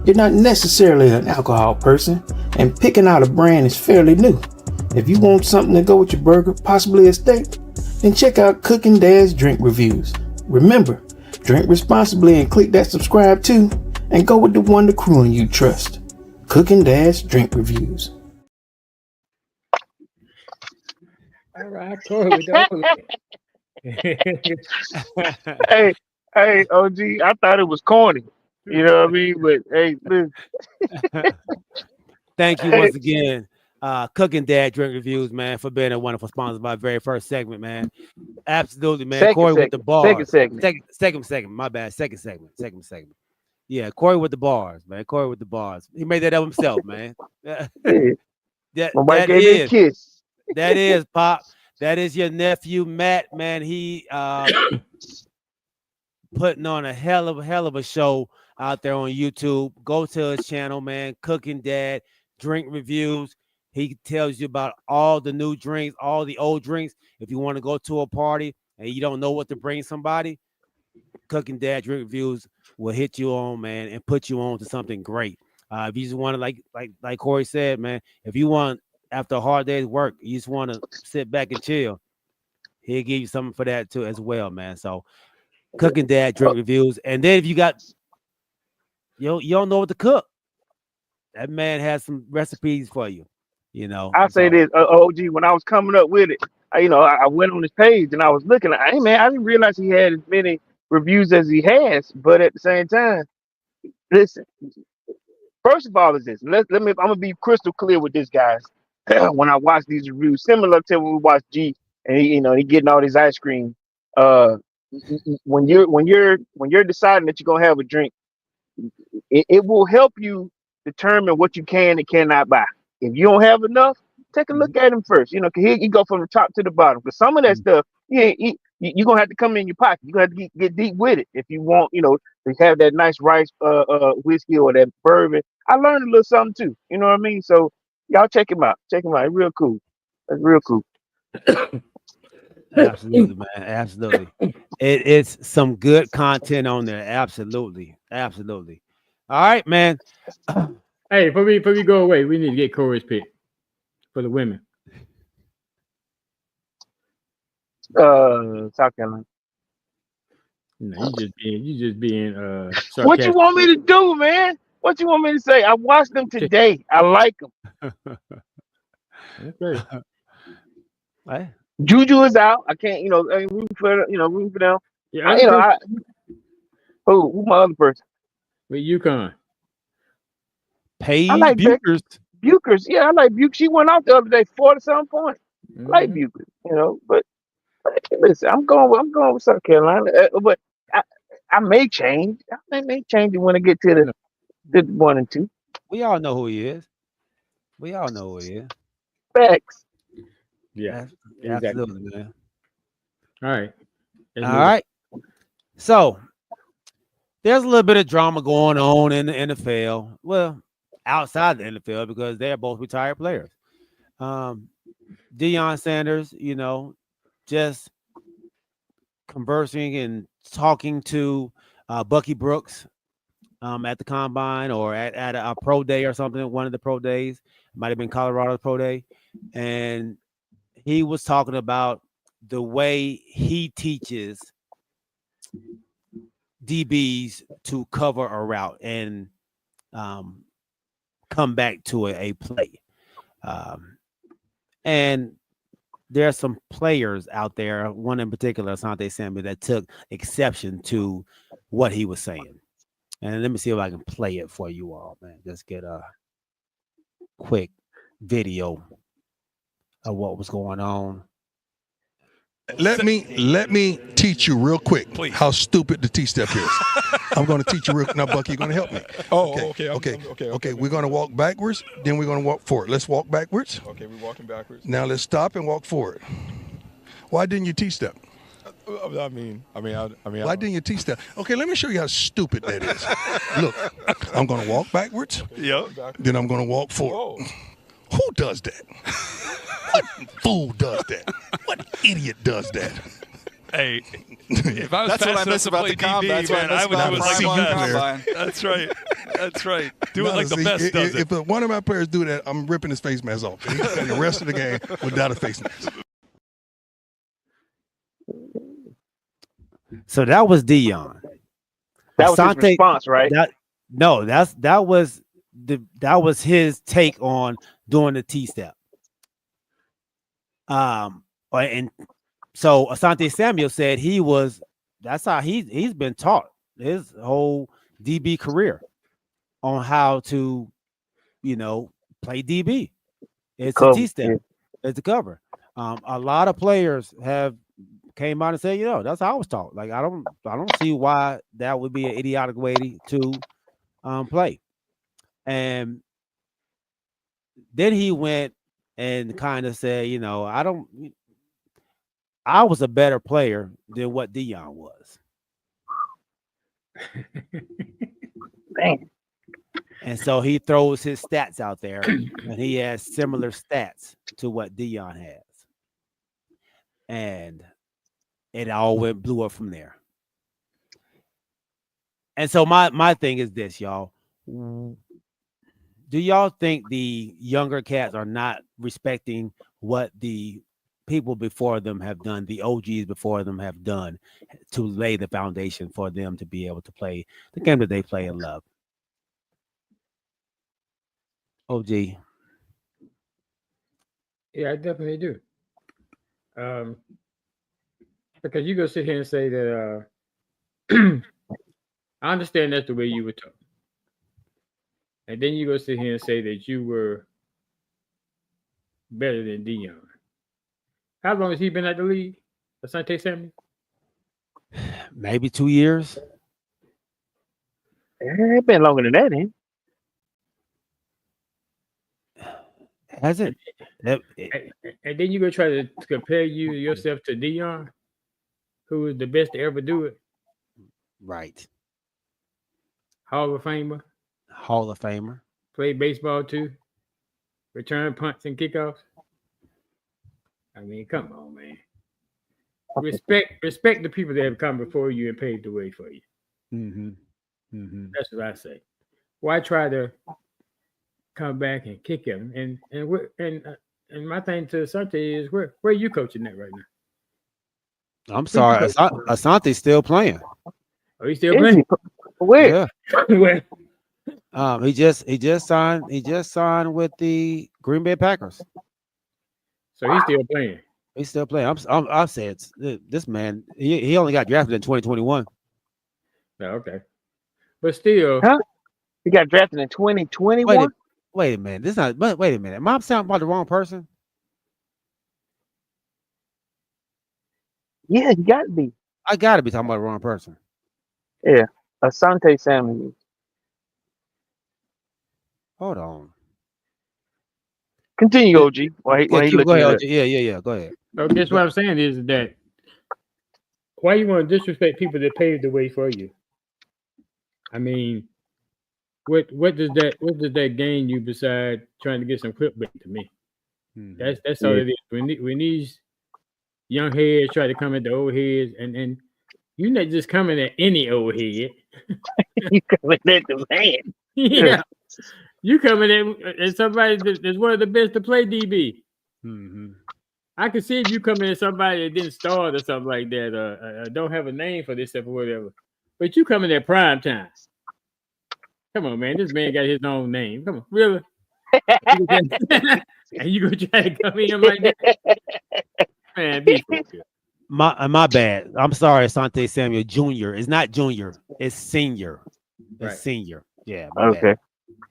You're not necessarily an alcohol person, and picking out a brand is fairly new. If you want something to go with your burger, possibly a steak, then check out Cooking Dad's Drink Reviews. Remember, drink responsibly and click that subscribe too, and go with the one the crew and you trust. Cooking Dad's Drink Reviews. All right, Corey, Hey, OG, I thought it was corny. You know what I mean? But hey, listen. Thank you once again, Cooking Dad Drink Reviews, man, for being a wonderful sponsor of my very first segment, man. Absolutely, man. Corey with the bars. Second segment. My bad. Second segment. Yeah, Corey with the bars, man. Corey with the bars. He made that up himself, man. That is Pop. That is your nephew Matt, man. He putting on a hell of a show out there on YouTube. Go to his channel, man. Cooking Dad Drink Reviews. He tells you about all the new drinks, all the old drinks. If you want to go to a party and you don't know what to bring somebody, Cooking Dad Drink Reviews will hit you on, man, and put you on to something great. If you just want to, like Corey said, man, if you want after a hard day's work, you just want to sit back and chill, he'll give you something for that too as well, man. So Cooking Dad Drink Reviews, and then if you got you don't know what to cook, that man has some recipes for you. You know, I say so this, OG. When I was coming up with it, I went on his page and I was looking. Hey man, I didn't realize he had as many reviews as he has. But at the same time, listen. First of all, is this? Let me. I'm gonna be crystal clear with this, guys. When I watch these reviews, similar to when we watch G and he getting all this ice cream. Uh, when you're deciding that you're gonna have a drink, it will help you determine what you can and cannot buy. If you don't have enough, take a look at him first. 'Cause he go from the top to the bottom. Because some of that stuff, you're gonna have to come in your pocket. You're gonna have to get deep with it if you want, to have that nice rice whiskey or that bourbon. I learned a little something too. You know what I mean? So y'all check him out. Check him out. It's real cool. It's real cool. absolutely, man, absolutely. It's some good content on there. Absolutely, absolutely. All right, man. Hey, before we go away, we need to get Corey's pick for the women. South Carolina. No, you just being sarcastic. What you want me to do, man? What you want me to say? I watched them today. I like them. Okay. Hey, Juju is out. I can't, rooting for them. Yeah, Who my other person? with UConn. Paige like Buchers. Buchers. Yeah, I like Buchers. She went out the other day, 40-some points. I like Buchers, but listen, I'm going with South Carolina. But I may change. I may change it when I get to the 1 and 2. We all know who he is. We all know who he is. Facts. Yeah, Absolutely, man. All right. All right. So there's a little bit of drama going on in the NFL. Well, outside the NFL because they're both retired players. Deion Sanders, just conversing and talking to Bucky Brooks at the combine or at a pro day or something, one of the pro days. It might have been Colorado's pro day. And he was talking about the way he teaches DBs to cover a route and come back to a play. And there are some players out there, one in particular, Asante Samuels, that took exception to what he was saying. And let me see if I can play it for you all, man. Just get a quick video of what was going on. Let me teach you real quick how stupid the T-step is. I'm going to teach you real quick. Now, Bucky, you're going to help me. Okay. We're going to walk backwards, then we're going to walk forward. Let's walk backwards. Okay, we're walking backwards. Now let's stop and walk forward. Why didn't you T-step? I mean. Why didn't you T-step? Okay, let me show you how stupid that is. Look, I'm going to walk backwards. Yep. Then I'm going to walk forward. Whoa. Who does that? What fool does that? What idiot does that? Hey, if I was that's what I miss about the combine. That's what I miss about the combine. That's right. That's right. Do it like the best does it. If one of my players do that, I'm ripping his face mask off. He's spending the rest of the game without a face mask. So that was Deion. That was his response, right? That was his take on doing the T-step. And so Asante Samuels said that's how he's been taught his whole DB career on how to, play DB. It's a T-step. It's a cover. A lot of players have came out and said, that's how I was taught. Like I don't see why that would be an idiotic way to play. And then he went and kind of said, I was a better player than what Deion was. Man. And so he throws his stats out there, and he has similar stats to what Deion has. And it all blew up from there. And so my thing is this, y'all. Do y'all think the younger cats are not respecting what the people before them have done, the OGs before them have done to lay the foundation for them to be able to play the game that they play and love? OG. Yeah, I definitely do. Because you go sit here and say that I understand that's the way you were taught. And then you go sit here and say that you were better than Deion. How long has he been at the league? Asante Samuels? Maybe 2 years. It's been longer than that, ain't Has it? And then you go try to compare yourself to Deion, who is the best to ever do it. Right. Hall of Famer. Hall of Famer. Played baseball too. Return punts and kickoffs. I mean, come on, man. Respect the people that have come before you and paved the way for you. That's what I say. Why try to come back and kick him? And my thing to Asante is where are you coaching at right now? I'm sorry, Asante's still playing. Oh, he's still playing? Where? Yeah. Where? He just signed with the Green Bay Packers. So he's still playing. He's still playing. I said this man. He only got drafted in 2021. Oh, okay, but still, he got drafted in 2021. Wait a minute. This not. But wait a minute. Am I sounding about the wrong person? Yeah, you got to be. I got to be talking about the wrong person. Yeah, Asante Samuels. Hold on. Continue, OG. While he Go ahead, looking OG. Yeah. Go ahead. So guess what I'm saying is that why you want to disrespect people that paved the way for you? I mean, what does that gain you beside trying to get some clipbait to me? That's all it is. When these young heads try to come at the old heads, and you're not just coming at any old head. You coming at the man. Yeah. You coming at somebody that's one of the best to play DB. I can see if you coming at somebody that didn't start or something like that, or don't have a name for this stuff or whatever. But you coming at prime time. Come on, man. This man got his own name. Come on, really? And you gonna try to come in like that? Man, be focused. My bad. I'm sorry, Asante Samuel Jr. It's not junior. It's senior. It's Right. Senior. Yeah. Okay. Bad.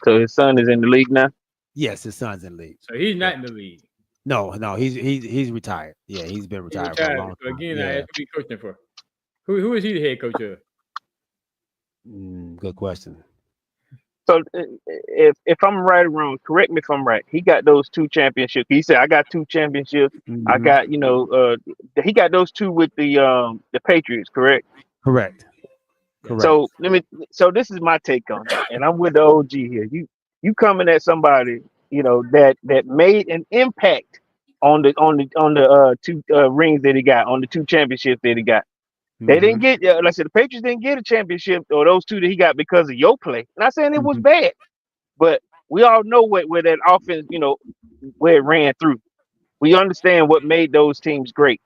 So his son is in the league now. Yes, his son's in the league. So he's not in the league. No, he's retired. Yeah, he's been retired for a long So time. again, Yeah. I asked who he coaching for. Who is he the head coach of? Good question. So if I'm right or wrong, correct me if I'm right. He got those 2 championships. He said, "I got 2 championships. I got he got those 2 with the Patriots." Correct. Correct. So So this is my take on it, and I'm with the OG here. You coming at somebody that made an impact on the 2 rings that he got, on the 2 championships that he got. They didn't get, like I said, the Patriots didn't get a championship, or those 2 that he got because of your play. Not saying it was bad, but we all know where that offense, where it ran through. We understand what made those teams great.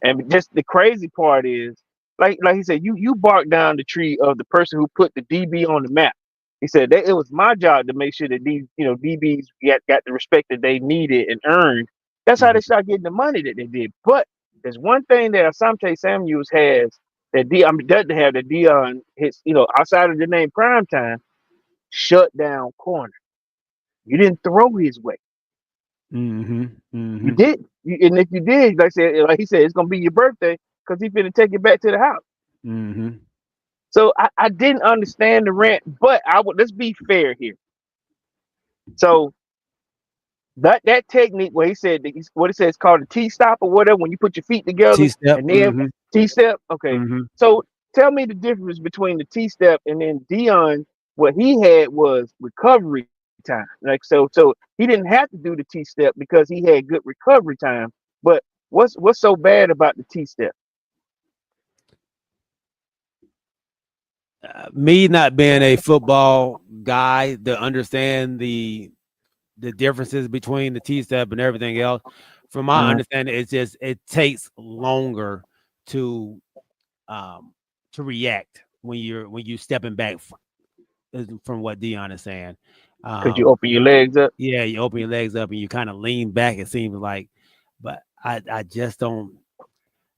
And just the crazy part is, like he said, you barked down the tree of the person who put the DB on the map. He said that it was my job to make sure that these, DBs got the respect that they needed and earned. That's how they start getting the money that they did. But there's one thing that Asante Samuels has that doesn't have, that Deion hits, outside of the name primetime, shut down corner. You didn't throw his way. You did. And if you did, like he said, it's gonna be your birthday because he's gonna take it back to the house. So I didn't understand the rant, but let's be fair here. So that technique where he said what it says called a T-stop or whatever, when you put your feet together T-step. and then T-step. Okay. So tell me the difference between the T-step and then Deion what he had was recovery time. Like so he didn't have to do the T-step because he had good recovery time. But what's so bad about the T-step? Me not being a football guy to understand the differences between the T-step and everything else. From my understanding, it's just it takes longer to react when you're stepping back from what Deion is saying. Because you open your legs up. Yeah, you open your legs up and you kind of lean back. It seems like, but I just don't.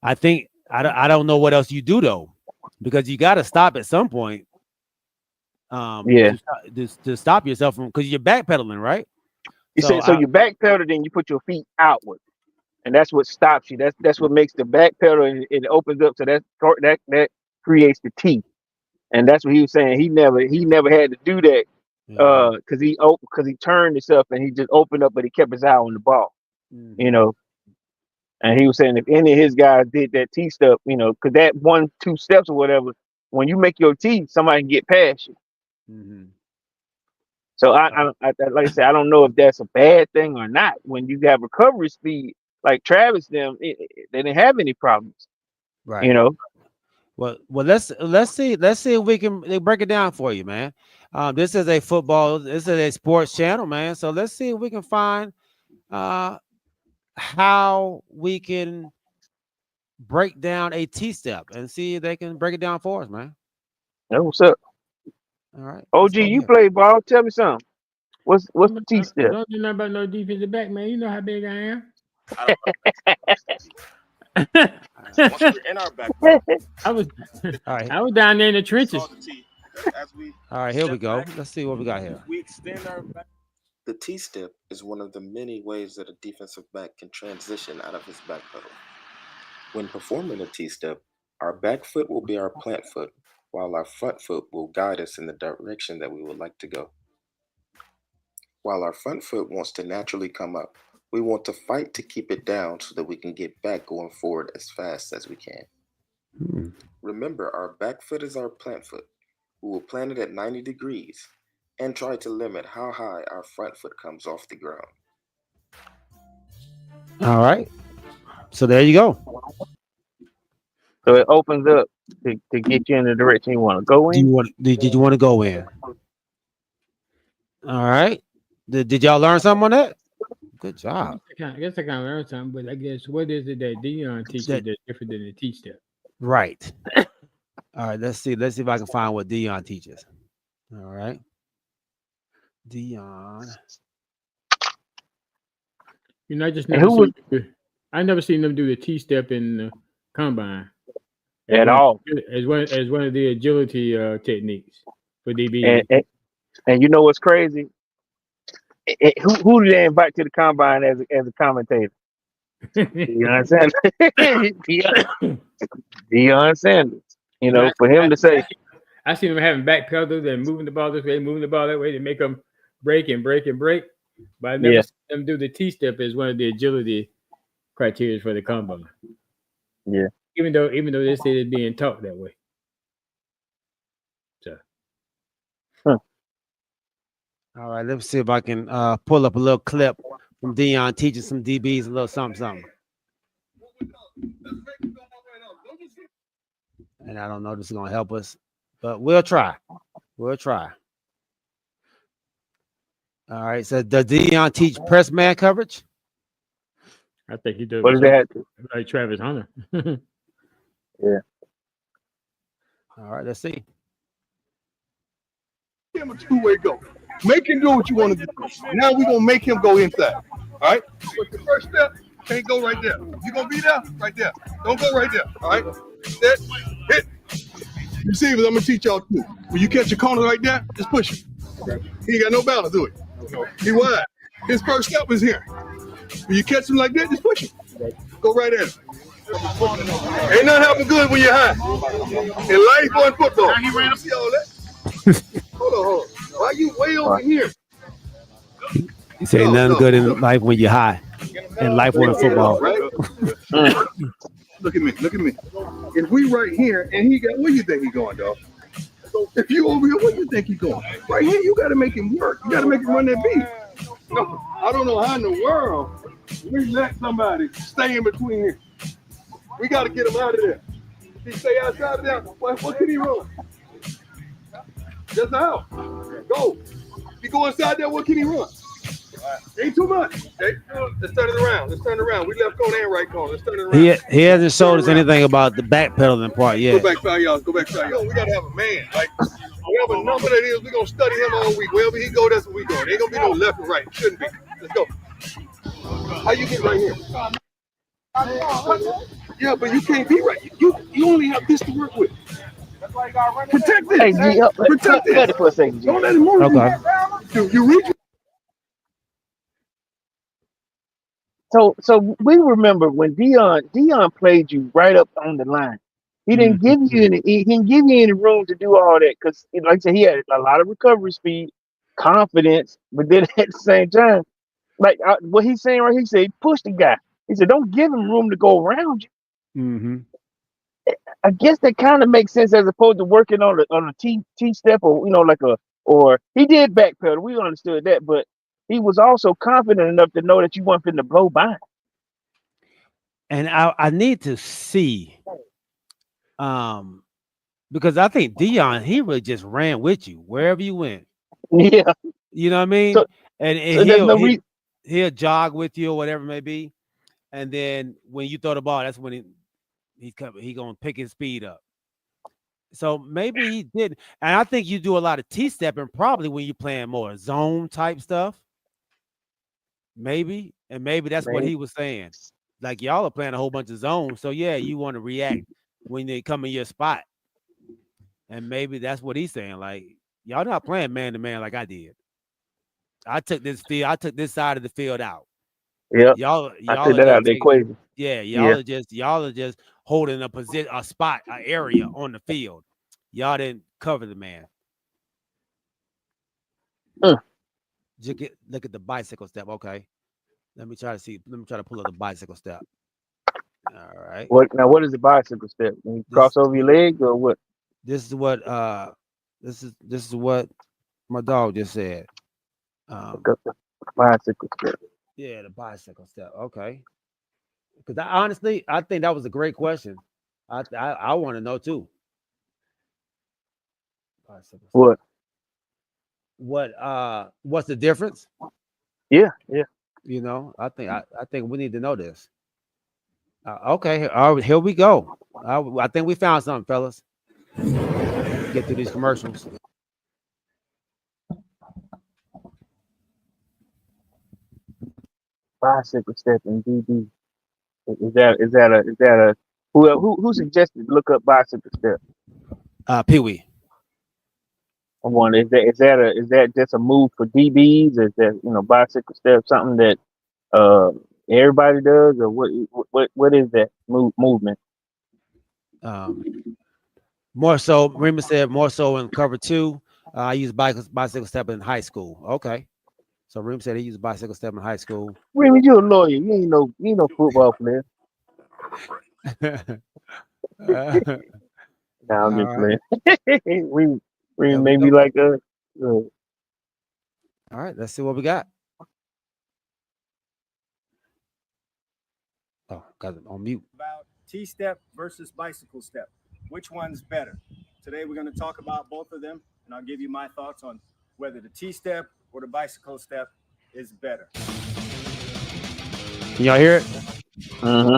I think I don't know what else you do though, because you got to stop at some point. To stop yourself from, because you're backpedaling, right? You say so you backpedal, then you put your feet outward, and that's what stops you. That's what makes the backpedal, and it opens up. So that creates the T, and that's what he was saying. He never had to do that because he turned himself and he just opened up, but he kept his eye on the ball, you know. And he was saying if any of his guys did that T stuff, you know, because that 1-2 steps or whatever, when you make your T, somebody can get past you. So I like I said, I don't know if that's a bad thing or not. When you have recovery speed, like Travis, they didn't have any problems, right? You know. Well, let's see if we can break it down for you, man. This is a sports channel, man. So let's see if we can find how we can break down a T-step and see if they can break it down for us, man. That's what's up. All right. OG, you play ball. Tell me something. What's the T-step? Don't do nothing about no defensive back, man. You know how big I am. Once we're in our back, I was right. I was down there in the trenches. All right, here we go. Let's see what we got here. We extend our back. The T-step is one of the many ways that a defensive back can transition out of his back pedal. When performing a T-step, our back foot will be our plant foot, while our front foot will guide us in the direction that we would like to go. While our front foot wants to naturally come up, we want to fight to keep it down so that we can get back going forward as fast as we can. Remember, our back foot is our plant foot. We will plant it at 90 degrees and try to limit how high our front foot comes off the ground. All right. So there you go. So it opens up to get you in the direction you want to go in. Did you want to go in? All right. Did y'all learn something on that? Good job. I guess I can learn something, but I guess what is it that Deion teaches that's different than the T-step? Right. All right. Let's see if I can find what Deion teaches. All right. Deion. You know, I never seen them do the T-step in the combine at all. As one of the agility techniques for DB. And you know what's crazy? Who do they invite to the combine as a commentator? Deion Sanders. Deion Sanders. You know, for him to say, I see them having back pedals and moving the ball this way, moving the ball that way to make them break and break and break. But I never seen them do the T-step as one of the agility criteria for the combine. Yeah. Even though they say it's being taught that way. So. All right, let's see if I can pull up a little clip from Deion teaching some DBs a little something. And I don't know if this is going to help us, but we'll try. All right, so does Deion teach press man coverage? I think he does. What does that do? Like Travis Hunter. Yeah. All right, let's see. Give him a two-way go. Make him do what you want to do. Now we're going to make him go inside. All right? But the first step, can't go right there. You're going to be there? Right there. Don't go right there. All right? Set, hit. Receivers, I'm going to teach y'all too. When you catch a corner right there, just push him. He ain't got no balance, do it. He wide. His first step is here. When you catch him like that, just push him. Go right at him. Ain't nothing happen good when you're high. In life or in football. He ran up. See all that? Hold on. Why you way over here? You say nothing good in life when you're high. In life or in football. Right? Look at me. If we right here and he got, where you think he going, dog? If you over here, where you think he going? Right here, you got to make him work. You got to make him run that beat. No, I don't know how in the world we let somebody stay in between here. We got to get him out of there. If he stay outside of there, what can he run? Just out. Go. If he go inside there, what can he run? Ain't too much. Okay, let's turn it around. We left corner and right corner. Let's turn it around. He hasn't showed us anything about the backpedaling part yet. Go back 5 yards. We gotta have a man. Like whatever number that is, we're gonna study him all week. Wherever he go, that's where we go. There ain't gonna be no left and right. Shouldn't be. Let's go. How you get right here? Yeah, but you can't be right. You only have this to work with. Protect this. Hey, G, Protect this. cut it for a second, G. Don't let him move. Okay. You reach. So we remember when Deion played you right up on the line. He didn't give you any room to do all that because, like I said, he had a lot of recovery speed, confidence, but then at the same time, like what he's saying right, he said he pushed the guy. He said don't give him room to go around you. Mm-hmm. I guess that kind of makes sense as opposed to working on a T step or or he did backpedal. We understood that, but he was also confident enough to know that you weren't finna to blow by. And I need to see, because I think Deion, he really just ran with you wherever you went. Yeah, you know what I mean. So he'll jog with you or whatever it may be, and then when you throw the ball, that's when he gonna pick his speed up. So maybe he did, and I think you do a lot of T-stepping probably when you're playing more zone type stuff. Maybe that's what he was saying. Like y'all are playing a whole bunch of zones, so yeah, you want to react when they come in your spot, and maybe that's what he's saying. Like y'all not playing man to man like I did. I took this side of the field out. Yeah, y'all I took that out of the equation. Yeah, y'all are just holding a spot, an area on the field. Y'all didn't cover the man. Look at the bicycle step. Okay. Let me try to pull up the bicycle step. All right. What is the bicycle step? When you cross over your legs or what? This is what this is what my dog just said. Bicycle step. Yeah, the bicycle step. Okay. Because honestly, I think that was a great question. I want to know too. What? What's the difference? Yeah. You know, I think we need to know this. Okay, here we go. I think we found something, fellas. Get through these commercials. Bicycle step and DB. Is that a who suggested to look up bicycle step? Pee Wee. I wonder is that just a move for DBs? Is that bicycle step something that everybody does, or what is that movement? More so, Raymond said more so in cover 2. I used bicycle step in high school. Okay, so Raymond said he used bicycle step in high school. Raymond, you're a lawyer. You ain't no football player. No, I'm just playing. We maybe like all right, let's see what we got. Oh, got it on mute. About T-step versus bicycle step. Which one's better? Today we're going to talk about both of them, and I'll give you my thoughts on whether the T-step or the bicycle step is better. Can y'all hear it? Mm-hmm.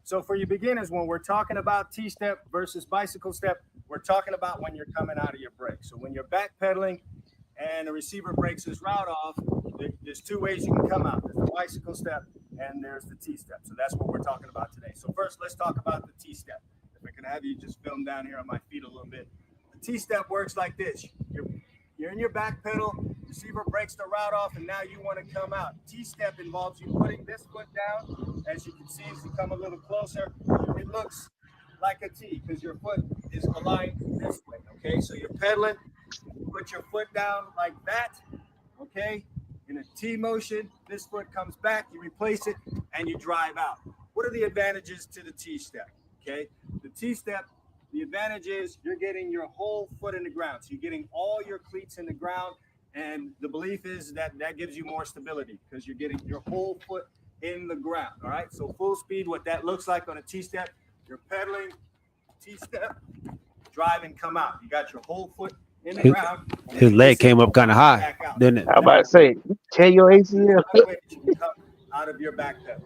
So for you beginners, when we're talking about T-step versus bicycle step, we're talking about when you're coming out of your break. So when you're backpedaling and the receiver breaks his route off, there's 2 ways you can come out. There's the bicycle step and there's the T-step. So that's what we're talking about today. So first, let's talk about the T-step. If I can have you just film down here on my feet a little bit. The T-step works like this. You're in your back pedal, receiver breaks the route off, and now you want to come out. T-step involves you putting this foot down. As you can see, as you come a little closer, it looks like a T because your foot is aligned this way, okay? So you're pedaling, put your foot down like that, okay? In a T motion, this foot comes back, you replace it, and you drive out. what are the advantages to the T-step? Okay, the T-step, the advantage is you're getting your whole foot in the ground. So you're getting all your cleats in the ground, and the belief is that that gives you more stability because you're getting your whole foot in the ground. All right, so full speed, what that looks like on a T-step, you're pedaling, T-step, drive and come out. You got your whole foot in the ground. His leg came up kind of high, didn't it? How about to say, tear your ACL? Out of your back pedal.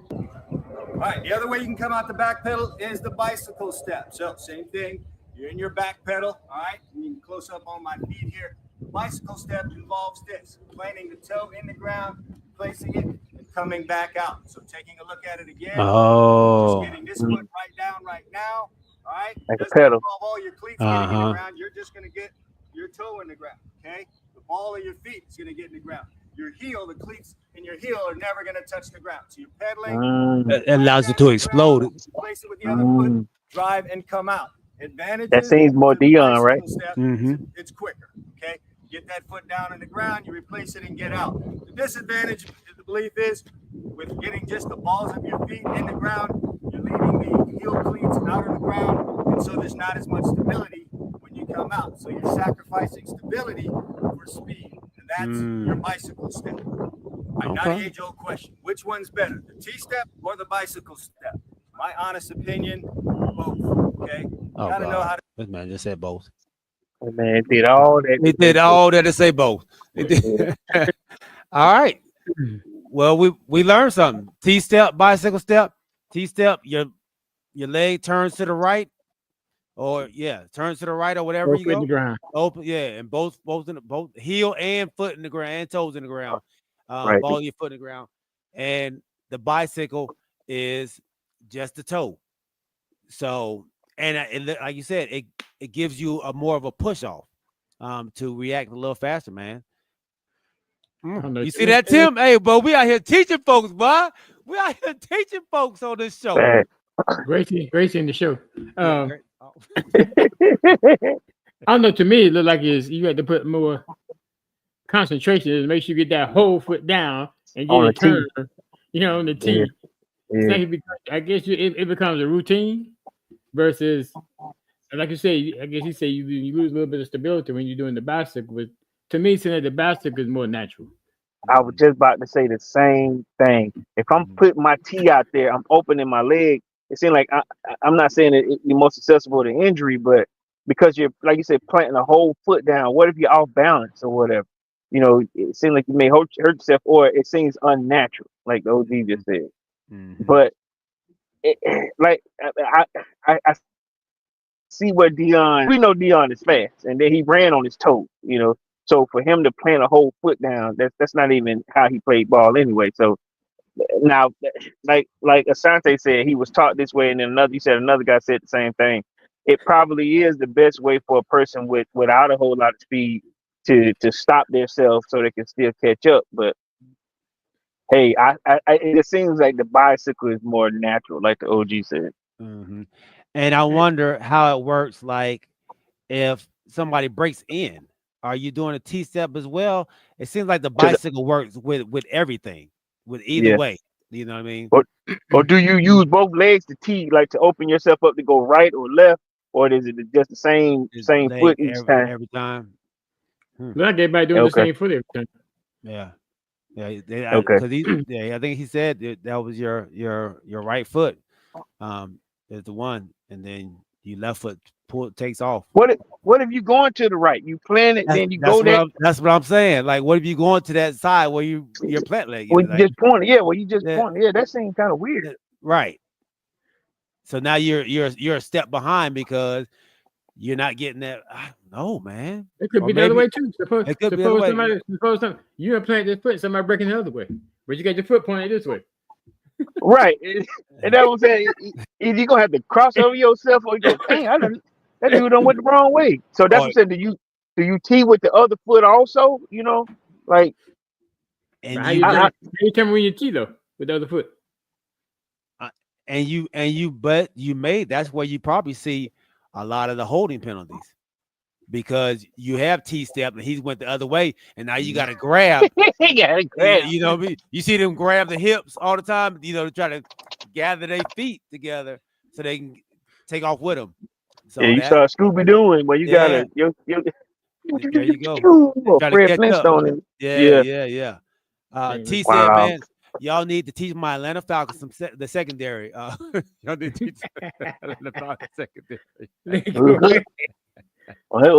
All right, the other way you can come out the back pedal is the bicycle step. So same thing, you're in your back pedal, all right? You can close up on my feet here. The bicycle step involves this, planting the toe in the ground, placing it, and coming back out. So taking a look at it again. Oh. Just getting this foot right down right now, all right? Like a Doesn't pedal. involve all your cleats getting in the ground. You're just going to get your toe in the ground, okay? The ball of your feet is going to get in the ground. Your heel, the cleats in your heel are never going to touch the ground. So you're pedaling. It allows you to explode. Place it with the other foot, drive and come out. Advantages. That seems more Deion, right? Step, it's quicker. Okay, get that foot down in the ground, you replace it and get out. The disadvantage, the belief is, with getting just the balls of your feet in the ground, you're leaving the heel cleats out of the ground, and so there's not as much stability when you come out. So you're sacrificing stability for speed, and that's your bicycle step. Not an age-old question. Which one's better, the T-step or the bicycle step? My honest opinion, both. Okay. Oh, Gotta know how to. This man just said both. Man, it did all that. They did all that to say both. All right. Well, we learned something. T-step, bicycle step. T-step, your leg turns to the right, or turns to the right or whatever Both you go. in the ground. Open, and both heel and foot in the ground and toes in the ground. Right. Ball your foot in the ground, and the bicycle is just the toe. So, and like you said, it gives you a more of a push off, to react a little faster, man. You see that, Tim? Hey, bro, we out here teaching folks, boy. We out here teaching folks on this show. Gracie in the show. I don't know. To me, it looked like you had to put more concentration to make sure you get that whole foot down and get it turned. On the tee. I guess it becomes a routine versus, like you say, I guess you say you lose a little bit of stability when you're doing the bicycle. But to me, saying that the bicycle is more natural. I was just about to say the same thing. If I'm putting my tee out there, I'm opening my leg. It seems like I'm not saying that you're more susceptible to injury, but because you're, like you said, planting a whole foot down. What if you're off balance or whatever? It seems like you may hurt yourself, or it seems unnatural, like the OG just said. But I see where Deion. We know Deion is fast, and then he ran on his toes. So for him to plant a whole foot down, that's not even how he played ball anyway. So now, like Asante said, he was taught this way, and then another guy said the same thing. It probably is the best way for a person without a whole lot of speed to stop themselves so they can still catch up. But hey, it seems like the bicycle is more natural, like the OG said. And I wonder how it works. Like if somebody breaks in, are you doing a T-step as well? It seems like the bicycle works with everything, with either way. You know what I mean? Or do you use both legs to tee, like to open yourself up to go right or left, or is it just the same foot each time? Every time. Like everybody doing the same foot every time. Yeah. Because I think he said that was your right foot is the one, and then your left foot takes off. What if you going to the right? You plan it, then you go there. That's what I'm saying. Like, what if you going to that side where your plant leg? Well, you just pointed. Yeah, well, you just pointed. Yeah, that seems kind of weird. Right. So now you're a step behind because you're not getting that. I don't know, man. It could be the other way too. Suppose way. You plant this foot, somebody breaking the other way, but you got your foot pointed this way. Right, and that's what I'm saying. Either you're gonna have to cross over yourself, or you go, dang, that dude done went the wrong way. So that's what I'm saying. Do you tee with the other foot also? Like. And how you tell me when you tee though with the other foot? But that's where you probably see a lot of the holding penalties, because you have T-step and he's went the other way, and now you got to grab. You know what I mean? You see them grab the hips all the time, to try to gather their feet together so they can take off with them. So Yeah, you that, start Scooby Dooing where you yeah, gotta you there you go. or Try to Fred catch up. Flintstone. And, Yeah, yeah. yeah, yeah. T said, Wow. man, y'all need to teach my Atlanta Falcons the secondary. Y'all need to teach Atlanta Falcons secondary. What's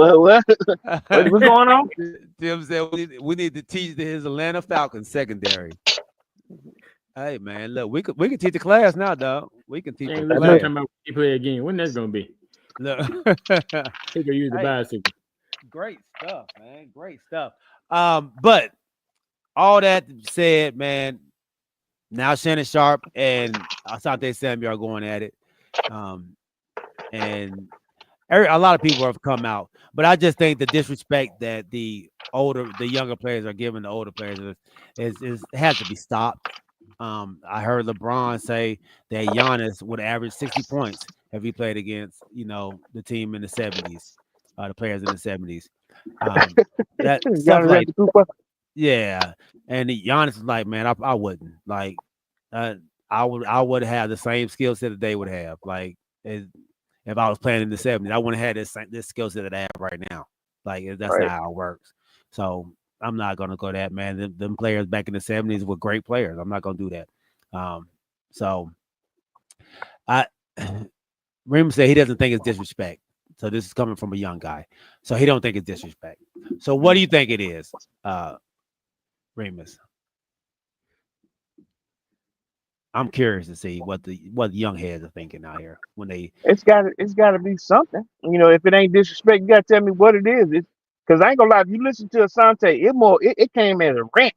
going on? Tim said we need to teach his Atlanta Falcons secondary. Hey man, look, we can teach the class now, dog. We can teach the Look, class. talking about when you play again. When that's gonna be? Look, He could use the hey, bicycle. great stuff, man. Great stuff. But all that said, man, now Shannon Sharp and Asante Samuel are going at it. And a lot of people have come out, but I just think the disrespect that the younger players are giving the older players is has to be stopped. I heard LeBron say that Giannis would average 60 points if he played against, the team in the 70s, the players in the 70s. That stuff Giannis like, Antetokounmpo. yeah. And Giannis is like, man, I wouldn't like, I would have the same skill set that they would have. Like, if I was playing in the 70s, I wouldn't have this skill set that I have right now. Like, that's Right. not how it works. So I'm not gonna go that, man. Them players back in the 70s were great players. I'm not gonna do that. So I Reem said he doesn't think it's disrespect. So this is coming from a young guy. So he don't think it's disrespect. So what do you think it is, Remus? I'm curious to see what the young heads are thinking out here when they. It's gotta be something. If it ain't disrespect, you gotta tell me what it is. It's because I ain't gonna lie, if you listen to Asante, it came as a rant.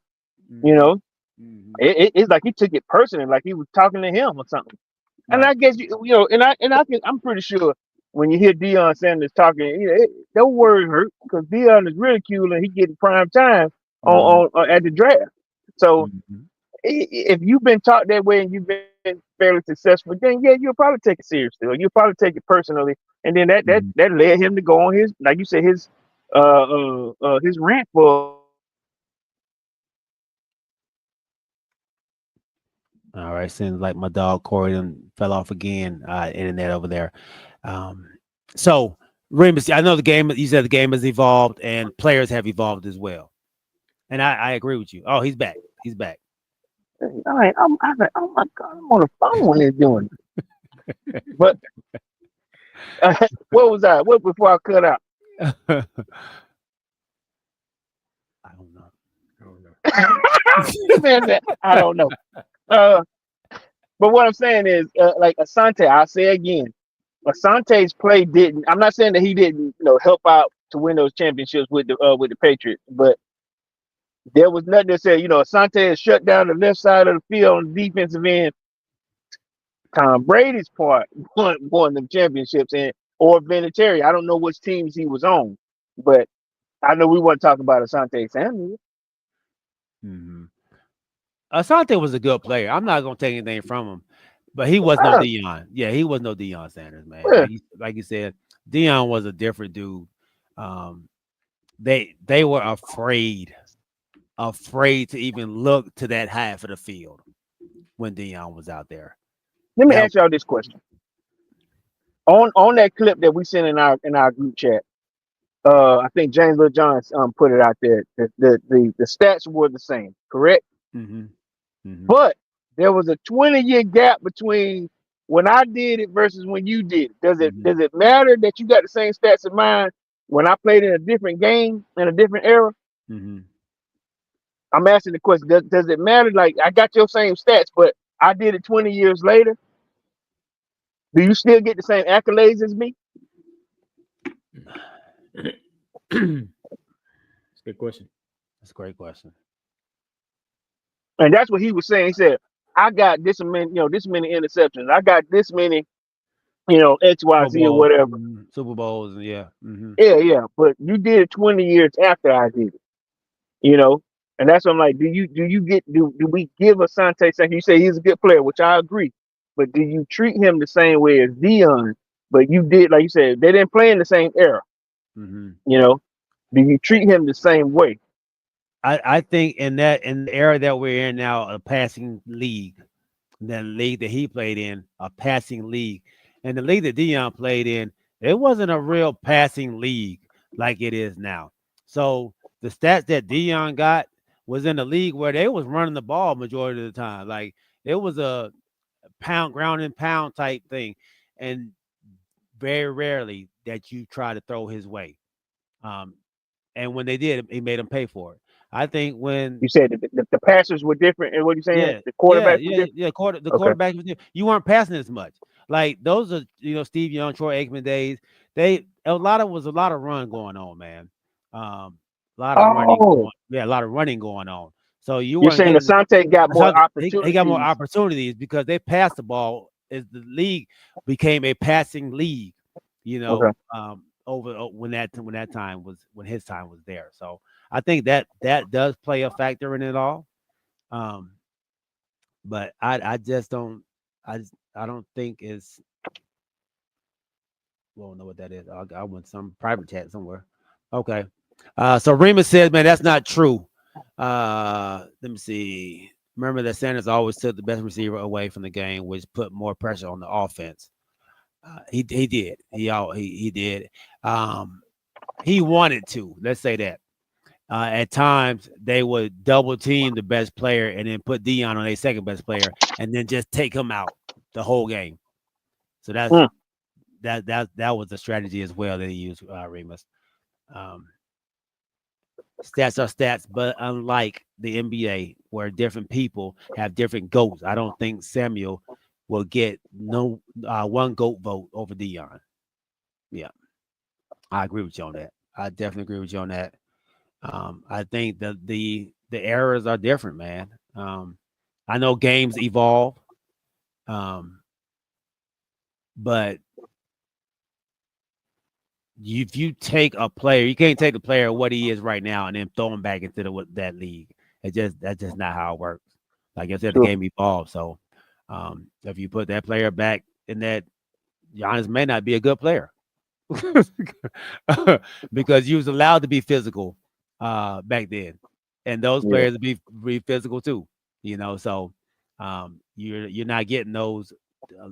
It's like he took it personally, like he was talking to him or something. And Right. I guess I'm pretty sure when you hear Deion Sanders talking, no word hurt because Deion is ridiculed and he getting prime time on at the draft. So if you've been taught that way and you've been fairly successful, then yeah, you'll probably take it seriously or you'll probably take it personally. And then that led him to go on his, like you said, his rant for. All right, seems like my dog Corey done fell off again. Internet over there. So Remus, I know the game. You said the game has evolved and players have evolved as well, and I agree with you. Oh, he's back. He's back. All right, I was like, oh my God, I'm on the phone when he's doing it. But what was I? What before I cut out? I don't know. Man said, I don't know. But what I'm saying is, like Asante, I'll say again, Asante's play didn't. I'm not saying that he didn't, help out to win those championships with the Patriots, but there was nothing that said, Asante has shut down the left side of the field on the defensive end. Tom Brady's part won the championships or Vinatieri. I don't know which teams he was on, but I know we want to talk about Asante Samuels. Asante was a good player. I'm not gonna take anything from him, but he was no Deion. Yeah, he was no Deion Sanders, man. Yeah. Like you said, Deion was a different dude. They were afraid to even look to that half of the field when Deion was out there. Let me ask y'all this question. On that clip that we sent in our group chat, I think James Lil John put it out there. The stats were the same, correct? But there was a 20-year gap between when I did it versus when you did it. Does it matter that you got the same stats in mind when I played in a different game in a different era? I'm asking the question. Does it matter? Like I got your same stats, but I did it 20 years later. Do you still get the same accolades as me? That's a good question. That's a great question. And that's what he was saying. He said, I got this many, this many interceptions. I got this many, X, Y, Z or whatever. Super Bowls, yeah. Yeah. But you did it 20 years after I did it. And that's what I'm like, do we give Asante Samuels? You say he's a good player, which I agree. But do you treat him the same way as Deion? But you did, like you said, they didn't play in the same era. Do you treat him the same way? I think in the era that we're in now, a passing league, than the league that he played in, a passing league. And the league that Deion played in, it wasn't a real passing league like it is now. So the stats that Deion got was in a league where they was running the ball majority of the time. Like it was a pound ground and pound type thing. And very rarely that you try to throw his way. Um, and when they did, he made them pay for it. I think when You said the passers were different, and what you saying? yeah, The yeah, quarterbacks were yeah, different. yeah. The Okay. quarterback was you weren't passing as much. Like those are Steve Young, Troy Aikman days. They a lot of run going on, man. A lot of running Oh, going. Yeah, a lot of running going on. So you you're weren't saying getting Asante got more he got more opportunities. opportunities because they passed the ball as the league became a passing league. Okay. Over when his time was there. So I think that does play a factor in it all. Um, but I just don't I don't think it's well know what that is. I went some private chat somewhere. Okay. So Remus says, man, that's not true. Let me see. Remember that Sanders always took the best receiver away from the game, which put more pressure on the offense. He did. He did. He wanted to. Let's say that. At times they would double team the best player and then put Deion on a second best player and then just take him out the whole game. So that was a strategy as well that he used, Remus. Um, Stats are stats, but unlike the NBA, where different people have different goats, I don't think Samuel will get no one goat vote over Deion. Yeah, I agree with you on that. I definitely agree with you on that. I think that the errors are different, man. I know games evolve, um, but if you take a player, you can't take a player what he is right now and then throw him back into that league. That's just not how it works. Like I said, the True. game evolves. So if you put that player back in that, Giannis may not be a good player because you was allowed to be physical back then, and those Yeah. players be physical too. So you're not getting those uh,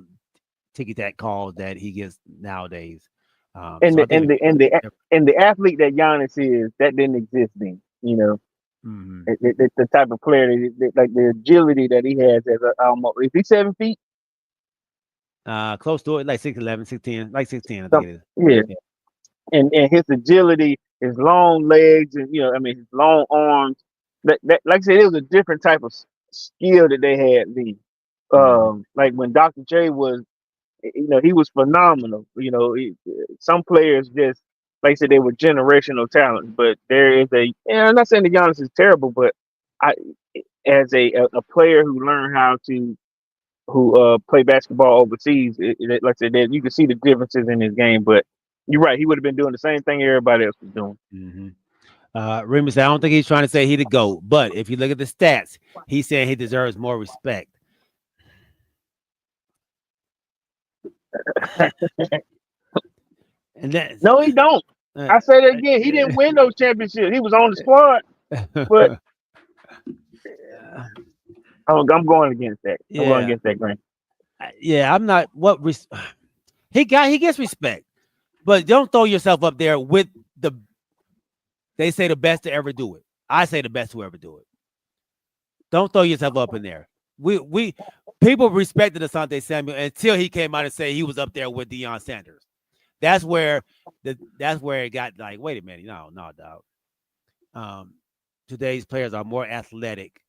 ticky tack calls that he gets nowadays. And So I the think and the athlete that Giannis is, that didn't exist then. Mhm. The type of player like the agility that he has as almost, is he 7 feet? Close to it, like 6'11", 6'10", like 6'10", I think Some, it is. yeah. Yeah. And his agility, his long legs, and his long arms. That like I said, it was a different type of skill that they had then. Mhm. Like when Dr. J was, he was phenomenal. Some players just, like I said, they were generational talents. But there is I'm not saying that Giannis is terrible, but I, as a player who learned how to who play basketball overseas, like I said, that you can see the differences in his game. But you're right, he would have been doing the same thing everybody else was doing. Mhm. Remus said, I don't think he's trying to say he the GOAT, but if you look at the stats, he's saying he deserves more respect. And that's No, he don't. I say that again. He didn't win those championships. He was on the squad, but I'm going against that. I'm going yeah, against that, Grant. yeah. I'm not he gets respect, but don't throw yourself up there with the. They say the best to ever do it. I say the best to ever do it. Don't throw yourself up in there. We people respected Asante Samuel until he came out and said he was up there with Deion Sanders. That's where it got like, wait a minute, no, dog. Today's players are more athletic.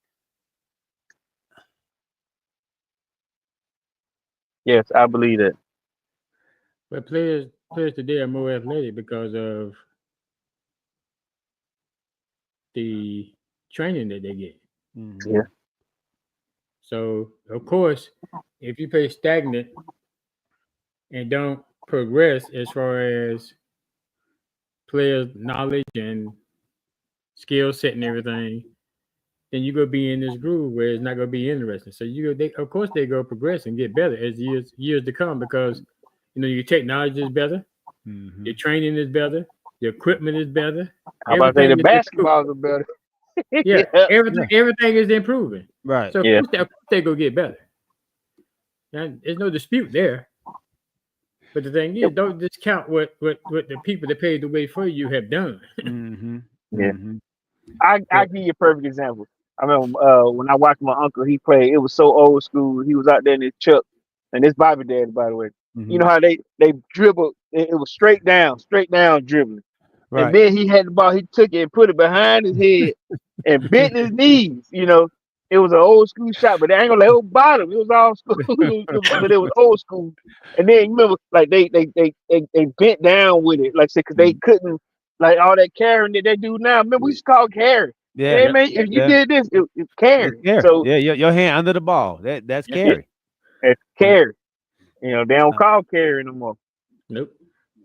Yes, I believe that. But players today are more athletic because of the training that they get. Mm-hmm. Yeah. So of course, if you play stagnant and don't progress as far as players' knowledge and skill set and everything, then you're gonna be in this groove where it's not gonna be interesting. So of course they go progress and get better as years to come because your technology is better, Mm-hmm. your training is better, your equipment is better. How about say the Everything is improving. basketballs are better? Yeah, everything is improving. Right. So of Yeah. course they go get better. There's no dispute there. But the thing is, don't discount what the people that paved the way for you have done. Yeah. I give you a perfect example. I remember when I watched my uncle, he played. It was so old school. He was out there in his chuck, and this Bobby Dad, by the way. You know how they dribble? It was straight down dribbling. Right. And then he had the ball. He took it and put it behind his head and bent his knees. You know, it was an old school shot, but they ain't gonna let it bottom. It was all school, but it was old school. And then you remember, like they bent down with it, like I said, because they couldn't, like all that carrying that they do now. Remember, we used to call carry. Yeah, Hey man, if you did this, it's carry. So yeah, your hand under the ball. That's carry. it's carry. You know, they don't call carry no more. Nope.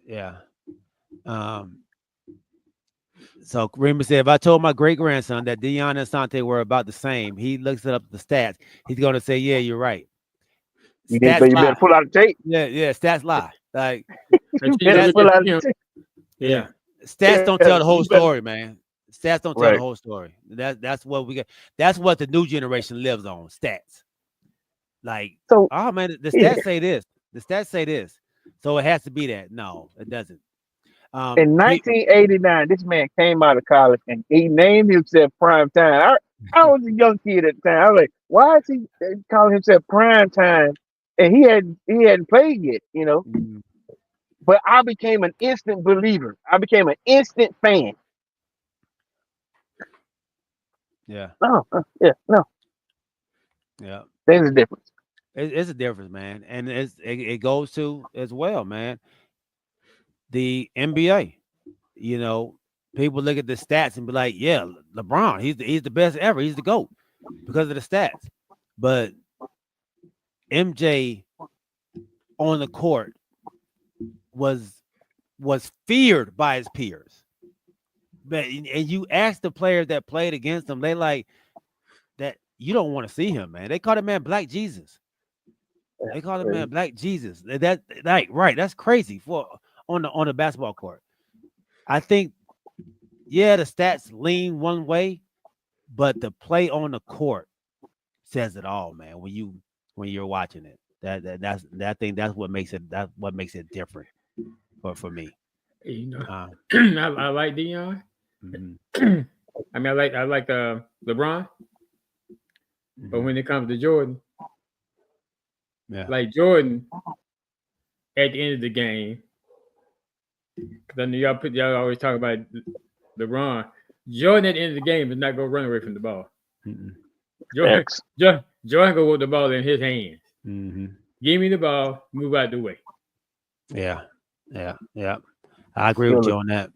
Yeah. So Rima said, if I told my great grandson that Deion and Asante were about the same, he looks up the stats. He's gonna say, "Yeah, you're right." You better pull out the tape. Yeah, stats lie. Like you better pull out the tape. Yeah. Stats don't tell the whole story, man. Stats don't tell the whole story. That's what we get. That's what the new generation lives on. Stats. Like, so, oh man, the stats say this. The stats say this. So it has to be that. No, it doesn't. In 1989, this man came out of college and he named himself Prime Time. I was a young kid at the time. I was like, why is he calling himself Prime Time? And he hadn't played yet, you know. But I became an instant believer. I became an instant fan. Yeah. No. Yeah. There's a difference. It's a difference, man, and it goes to as well, man. The NBA, you know, people look at the stats and be like, "Yeah, LeBron, he's the best ever. He's the GOAT because of the stats." But MJ on the court was feared by his peers. But and you ask the players that played against him, they like that you don't want to see him, man. They call the man Black Jesus. They call the man Black Jesus. That like right, that's crazy for on the basketball court. I think, yeah, the stats lean one way, but the play on the court says it all, man. When you're watching it, that's what makes it different for me. You know, I like Deion. I mean, I like LeBron, but when it comes to Jordan, like Jordan, at the end of the game, because I know y'all always talk about LeBron. Jordan at the end of the game is not gonna run away from the ball. Jordan go with the ball in his hands. Give me the ball, move out the way. Yeah. I agree with you on that.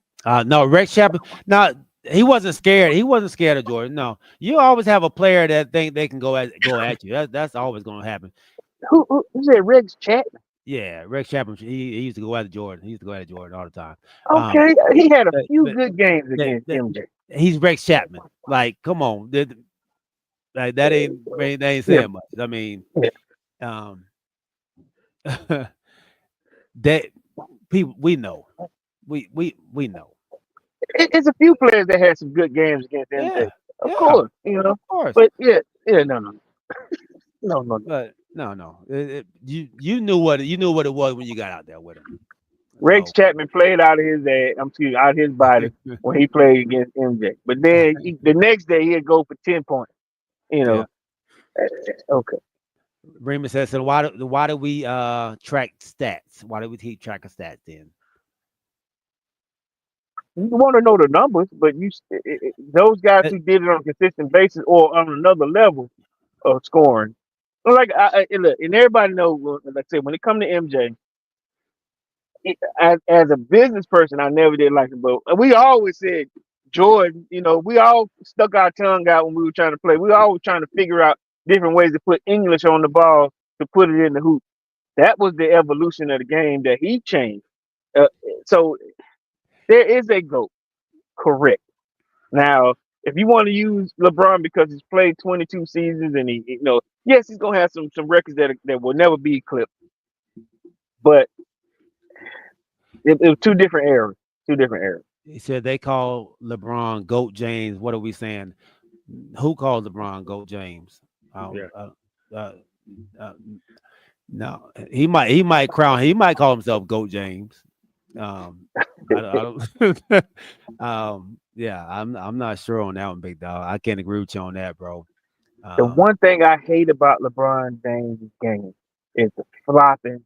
No, Rex Chapman. No, he wasn't scared. He wasn't scared of Jordan. No, you always have a player that think they can go at you. That's always going to happen. Who said Rex Chapman? Yeah, Rex Chapman. He used to go at Jordan. He used to go at Jordan all the time. Okay, he had a few good games against MJ. He's Rex Chapman. Like, come on, like that ain't saying much. I mean, that people we know. We know. It's a few players that had some good games against MJ. Of course, you know. Of course. But no. But no. You knew what it was when you got out there with him. Rex Chapman played out of his out of his body when he played against MJ. But then the next day he'd go for 10 points. You know. Okay. Raymond says, so why do we track stats? Why do we keep track of stats then? You want to know the numbers, but those guys who did it on a consistent basis or on another level of scoring. Like look, and everybody knows, like I said, when it comes to MJ, as a business person, I never did like him, but we always said Jordan. You know, we all stuck our tongue out when we were trying to play. We were always trying to figure out different ways to put English on the ball to put it in the hoop. That was the evolution of the game that he changed. So there is a GOAT, correct. Now, if you want to use LeBron because he's played 22 seasons and yes, he's gonna have some records that will never be clipped. But it was two different eras. He said they call LeBron GOAT James. What are we saying? Who called LeBron GOAT James? No, he might call himself Goat James. I don't yeah, I'm not sure on that one, big dog. I can't agree with you on that, bro. The Um, one thing I hate about LeBron James' game is the flopping,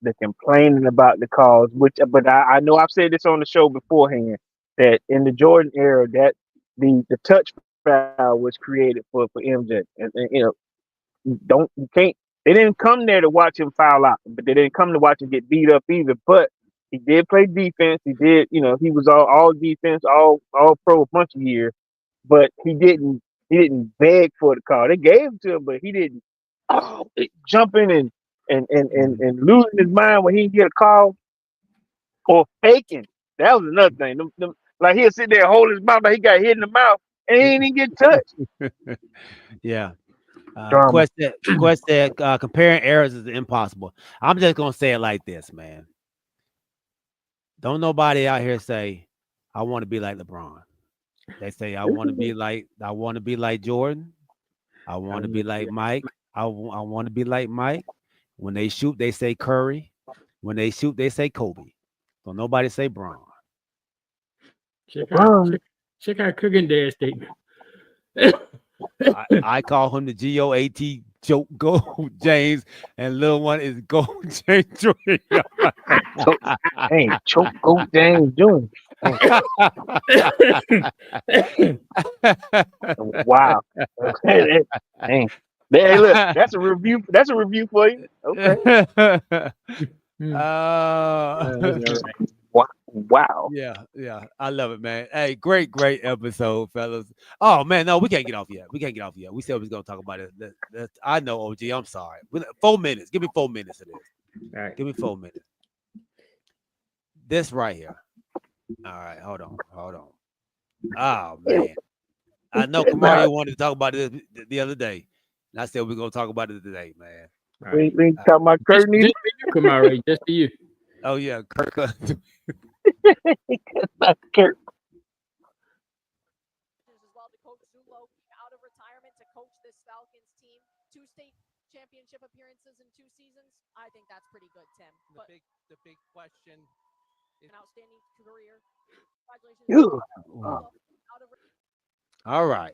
the complaining about the calls. But I know I've said this on the show beforehand that in the Jordan era, that the touch foul was created for MJ, and don't you can't. They didn't come there to watch him foul out, but they didn't come to watch him get beat up either. But he did play defense. He did, he was all defense, all pro a bunch of years. But he didn't beg for the call. They gave it to him, but he didn't jumping and losing his mind when he didn't get a call or faking. That was another thing. Like he'll sit there and hold his mouth like he got hit in the mouth and he ain't even get touched. yeah. Drama. Quest said comparing errors is impossible. I'm just gonna say it like this, man. Don't nobody out here say, I want to be like LeBron. They say I want to be like Jordan. I want to be like Mike. I want to be like Mike. When they shoot, they say Curry. When they shoot, they say Kobe. Don't nobody say Braun. Check out Cooking Dad statement. I call him the GOAT joke Gold James, and little one is Gold James Jr. Hey, choke Gold James Jr. Wow. Hey, look, that's a review. That's a review for you. Okay. Wow. Yeah. I love it, man. Hey, great episode, fellas. Oh man, no, we can't get off yet. We said we was gonna talk about it. I know, OG. I'm sorry. 4 minutes. Give me 4 minutes of this. All right. Give me 4 minutes. This right here. All right, hold on. Oh man, I know Kamario wanted to talk about this the other day, and I said we're gonna talk about it today, man. We ain't talking about Kurt neither. Just for you, Kamario. Just for you. Oh yeah, Kirk. Kurt. Out of retirement to coach this Falcons team, 2 state championship appearances in 2 seasons. I think that's pretty good, Tim. The big question is an outstanding career. Congratulations. All right.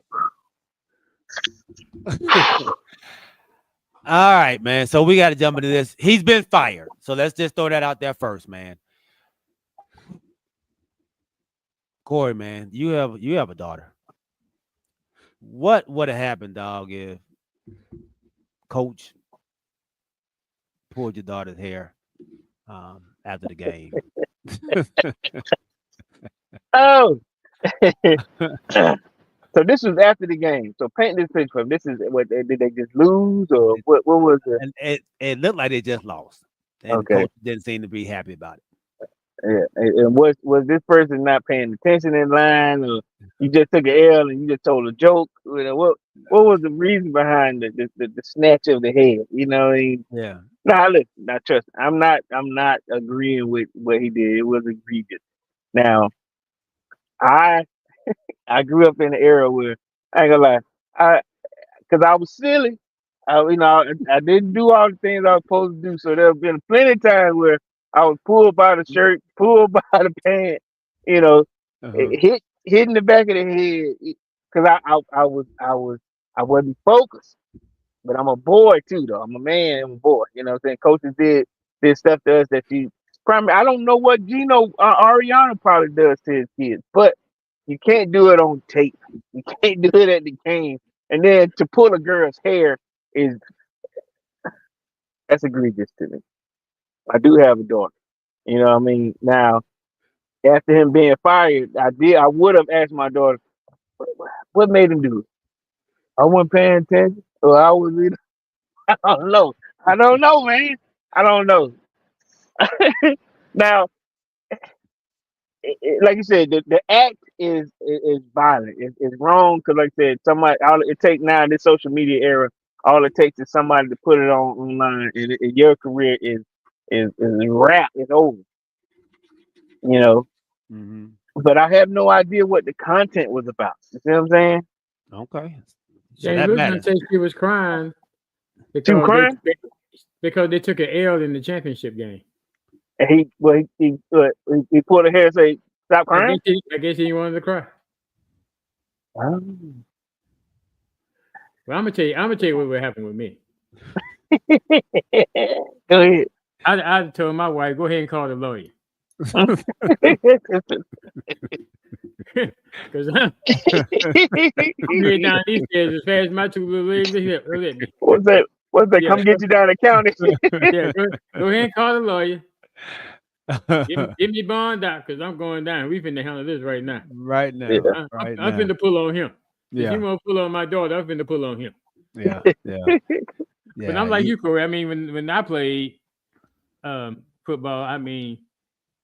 All right, man. So we got to jump into this. He's been fired. So let's just throw that out there first, man. Corey, man, you have a daughter. What would have happened, dog, if Coach pulled your daughter's hair after the game? Oh. So this was after the game. So paint this picture for him. This is what did they just lose or what was it? And it looked like they just lost. And Okay. the coach didn't seem to be happy about it. Yeah. And was this person not paying attention in line, or you just took an L and you just told a joke? What was the reason behind the snatch of the head? Yeah. Nah, listen, now trust me, I'm not agreeing with what he did. It was egregious. Now, I grew up in an era where I ain't gonna lie, because I was silly. I didn't do all the things I was supposed to do. So there have been plenty of times where I was pulled by the shirt, pulled by the pant, hit in the back of the head, because I wasn't focused. But I'm a boy too, though. I'm a man. I'm a boy. You know what I'm saying? Coaches did stuff to us that I don't know what Gino Ariana probably does to his kids, but you can't do it on tape. You can't do it at the game. And then to pull a girl's hair that's egregious to me. I do have a daughter. You know what I mean? Now, after him being fired, I would have asked my daughter, what made him do it? I wasn't paying attention. Or I was either, I don't know. I don't know, man. I don't know. Now, like you said, the act is violent. It's wrong because, like I said, it takes now in this social media era. All it takes is somebody to put it online, and your career is wrapped. It's over. Mm-hmm. But I have no idea what the content was about. You see what I'm saying? Okay. So James was gonna say she was crying. She was crying? Because they took an L in the championship game. And he pulled a hair and say, "Stop crying." I guess he wanted to cry. Well, I'm gonna tell you what would happen with me. Go ahead. I told my wife, go ahead and call the lawyer. Because I'm getting down these stairs as fast as my two little legs will let me. What's that? Yeah. Come get you down the county. Yeah, go ahead and call the lawyer. Give me bond out because I'm going down. We finna handle this right now. Right now. Yeah. I'm finna pull on him. If he won't pull on my daughter, I'm finna pull on him. Yeah. But I'm like you, Corey. I mean, when I played football, I mean,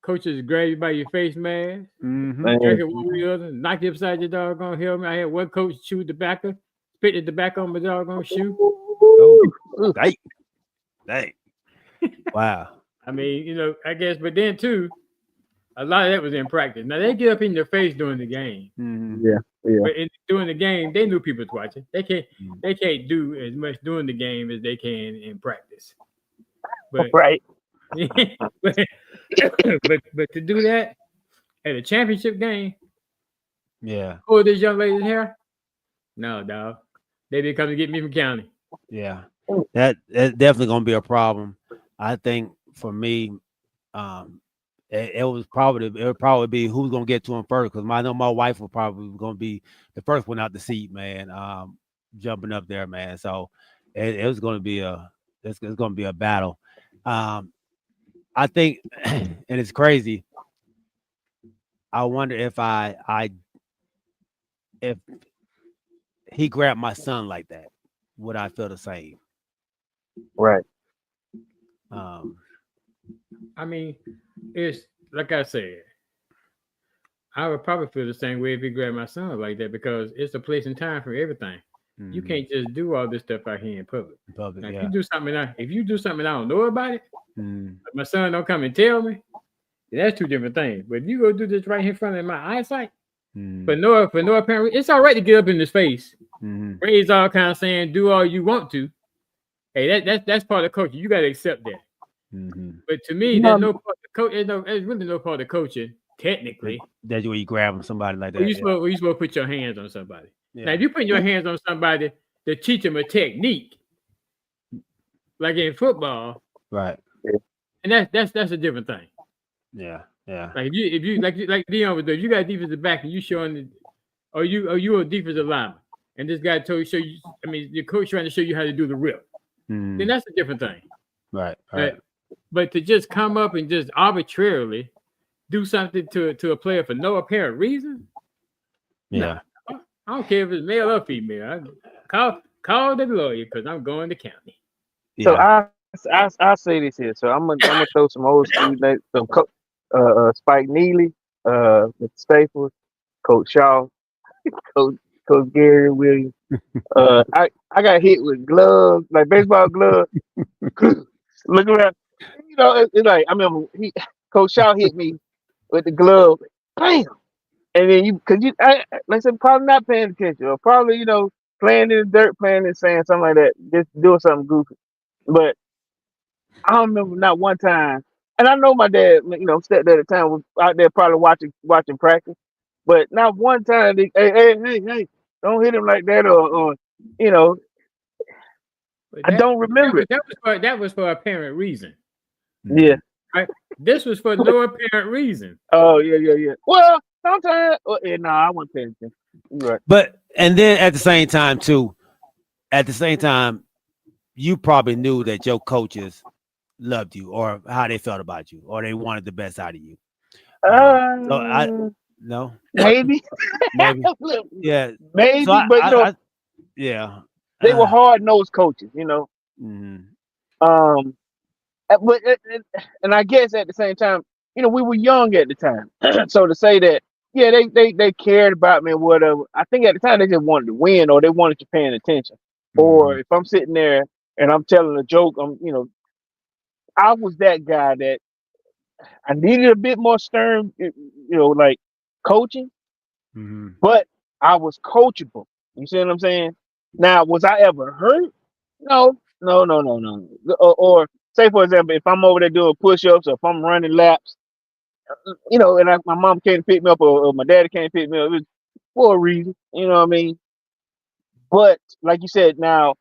coaches grab you by your face mask, drink it one way or the other, knock you upside your doggone helmet. I had one coach chew tobacco, spit the tobacco on my doggone shoe. Oh, dang. Wow. I mean, I guess, but then too, a lot of that was in practice. Now they get up in your face during the game. Yeah. But during the game, they knew people was watching. They can't do as much during the game as they can in practice. But right. but to do that at a championship game, pull this young lady's hair. No, dog. They didn't come to get me from county. Yeah, that's definitely gonna be a problem. I think for me, it would probably be who's gonna get to him first, because I know my wife will probably gonna be the first one out the seat, man. Jumping up there, man. So it was gonna be it's gonna be a battle. I think, and it's crazy. I wonder if if he grabbed my son like that, would I feel the same? Right. I mean, it's like I said, I would probably feel the same way if he grabbed my son like that, because it's a place and time for everything. You can't just do all this stuff out here in public. Now, if you do something, I don't know about it, my son don't come and tell me, that's two different things. But if you go do this right here in front of my eyesight, for no apparent, it's all right to get up in his face, raise all kind of saying, do all you want to. Hey, that's part of coaching. You got to accept that. But to me, there's no part of coach. There's really no part of coaching technically. That's where you grab somebody like that. You supposed to put your hands on somebody. Now, if you put your hands on somebody to teach them a technique, like in football, right? And that's a different thing. Yeah. Like if you like Deion was there, you got a defensive back and you showing, are you a defensive lineman, and this guy show you. I mean, your coach trying to show you how to do the rip. Then that's a different thing. Right. But to just come up and just arbitrarily do something to a player for no apparent reason. Yeah. No, I don't care if it's male or female. Call the lawyer because I'm going to county. So I say this here. So I'm gonna throw some old school names. Spike Neely, Mr. Staples, Coach Shaw, Coach Gary Williams. I got hit with gloves, like baseball gloves. Look around, it's like I remember Coach Shaw hit me with the glove, bam, and then like I said, probably not paying attention, or probably playing in the dirt, playing in the sand, something like that, just doing something goofy. But I don't remember not one time, and I know my dad, stepdad at the time was out there probably watching practice, but not one time. Hey, don't hit him like that, or I don't remember it. That was for apparent reason. Yeah. Right? This was for no apparent reason. Oh yeah. Well, sometimes, I wasn't paying attention. Right. But and then at the same time, you probably knew that your coaches loved you, or how they felt about you, or they wanted the best out of you. No, maybe. Yeah, maybe, so but yeah, they were hard-nosed coaches, But and I guess at the same time, we were young at the time, so to say that, yeah, they cared about me or whatever. I think at the time they just wanted to win, or they wanted you paying attention. Or if I'm sitting there and I'm telling a joke, I was that guy that I needed a bit more stern, like coaching, but I was coachable. You see what I'm saying? Now, was I ever hurt? No, No. Or say for example, if I'm over there doing push-ups or if I'm running laps, and my mom can't pick me up or my daddy can't pick me up, it's for a reason. You know what I mean? But like you said, now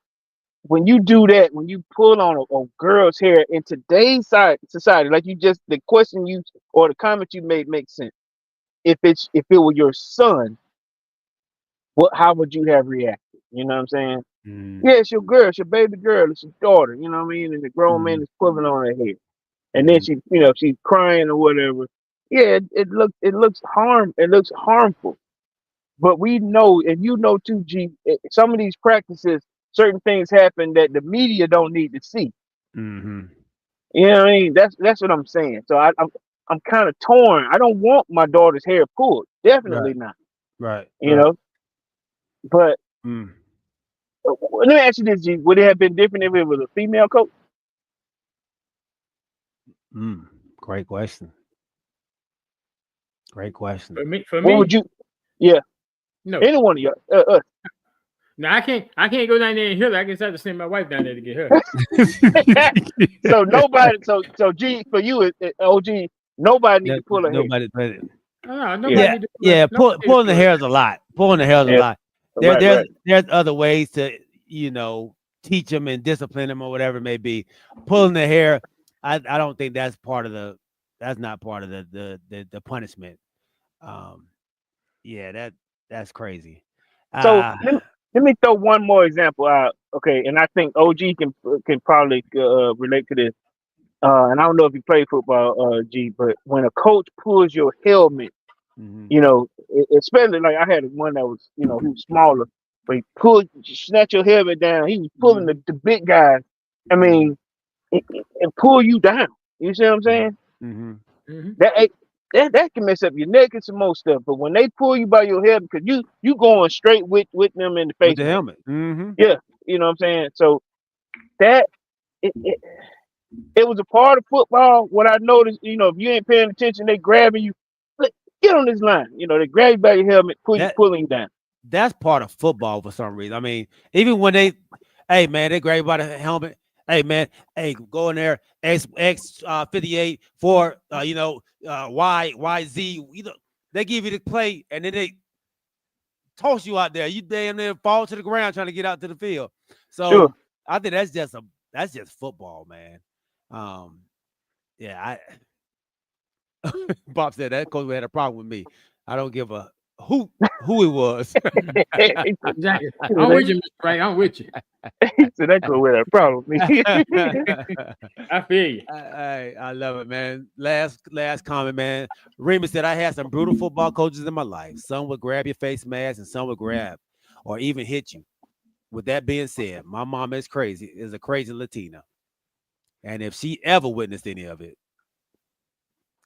when you do that, when you pull on a girl's hair in today's society, like the question you or the comment you made makes sense. If it were your son, how would you have reacted? You know what I'm saying? Yeah, it's your girl, it's your baby girl, it's your daughter. You know what I mean? And the grown man is pulling on her hair, and then she's crying or whatever. Yeah, it looks harmful. But we know, and you know too, G. Some of these practices, certain things happen that the media don't need to see. Mm-hmm. You know what I mean? That's what I'm saying. So I'm kind of torn. I don't want my daughter's hair pulled. Definitely Right. not. Right. You know. But Mm. let me ask you this, G. Would it have been different if it was a female coach? Great question. Great question. For What me, would you? Yeah. No. Any one of y'all. No, I can't go down there and hear her. I guess I have to send my wife down there to get her. So nobody. So G for you, OG. Nobody need to pull her hair. Nobody. No, nobody need to Yeah. Pulling the hair is a lot. Pulling the hair is a lot. There's other ways to teach them and discipline them or whatever it may be. Pulling the hair, I don't think that's not part of the punishment. Yeah, that's crazy. So let me throw one more example out. Okay, and I think OG can probably relate to this. And I don't know if you play football, G, but when a coach pulls your helmet, especially like I had one that was, he was smaller, but snatch your helmet down. He was pulling the big guys. I mean, and pull you down. You see what I'm saying? Mm-hmm. That can mess up your neck and some more stuff. But when they pull you by your head, because you going straight with them in the face with the helmet. Mm-hmm. Yeah, you know what I'm saying. So that it was a part of football. What I noticed, if you ain't paying attention, they grabbing you. Look, get on this line. They grab you by your helmet, pulling you down. That's part of football for some reason. I mean, even when they grab you by the helmet. Hey man, go in there, X 58 for Y Z. They give you the play and then they toss you out there. You damn near fall to the ground trying to get out to the field. So I think that's just football, man. Yeah, Bob said that coach had a problem with me. I don't give a who it was. Exactly. I'm with you, Mr. Frank. I'm with you. So that coach had a problem with me. I feel you. I love it, man. Last comment, man. Remus said I had some brutal football coaches in my life. Some would grab your face mask and some would grab or even hit you. With that being said, my mom is a crazy Latina. And if she ever witnessed any of it,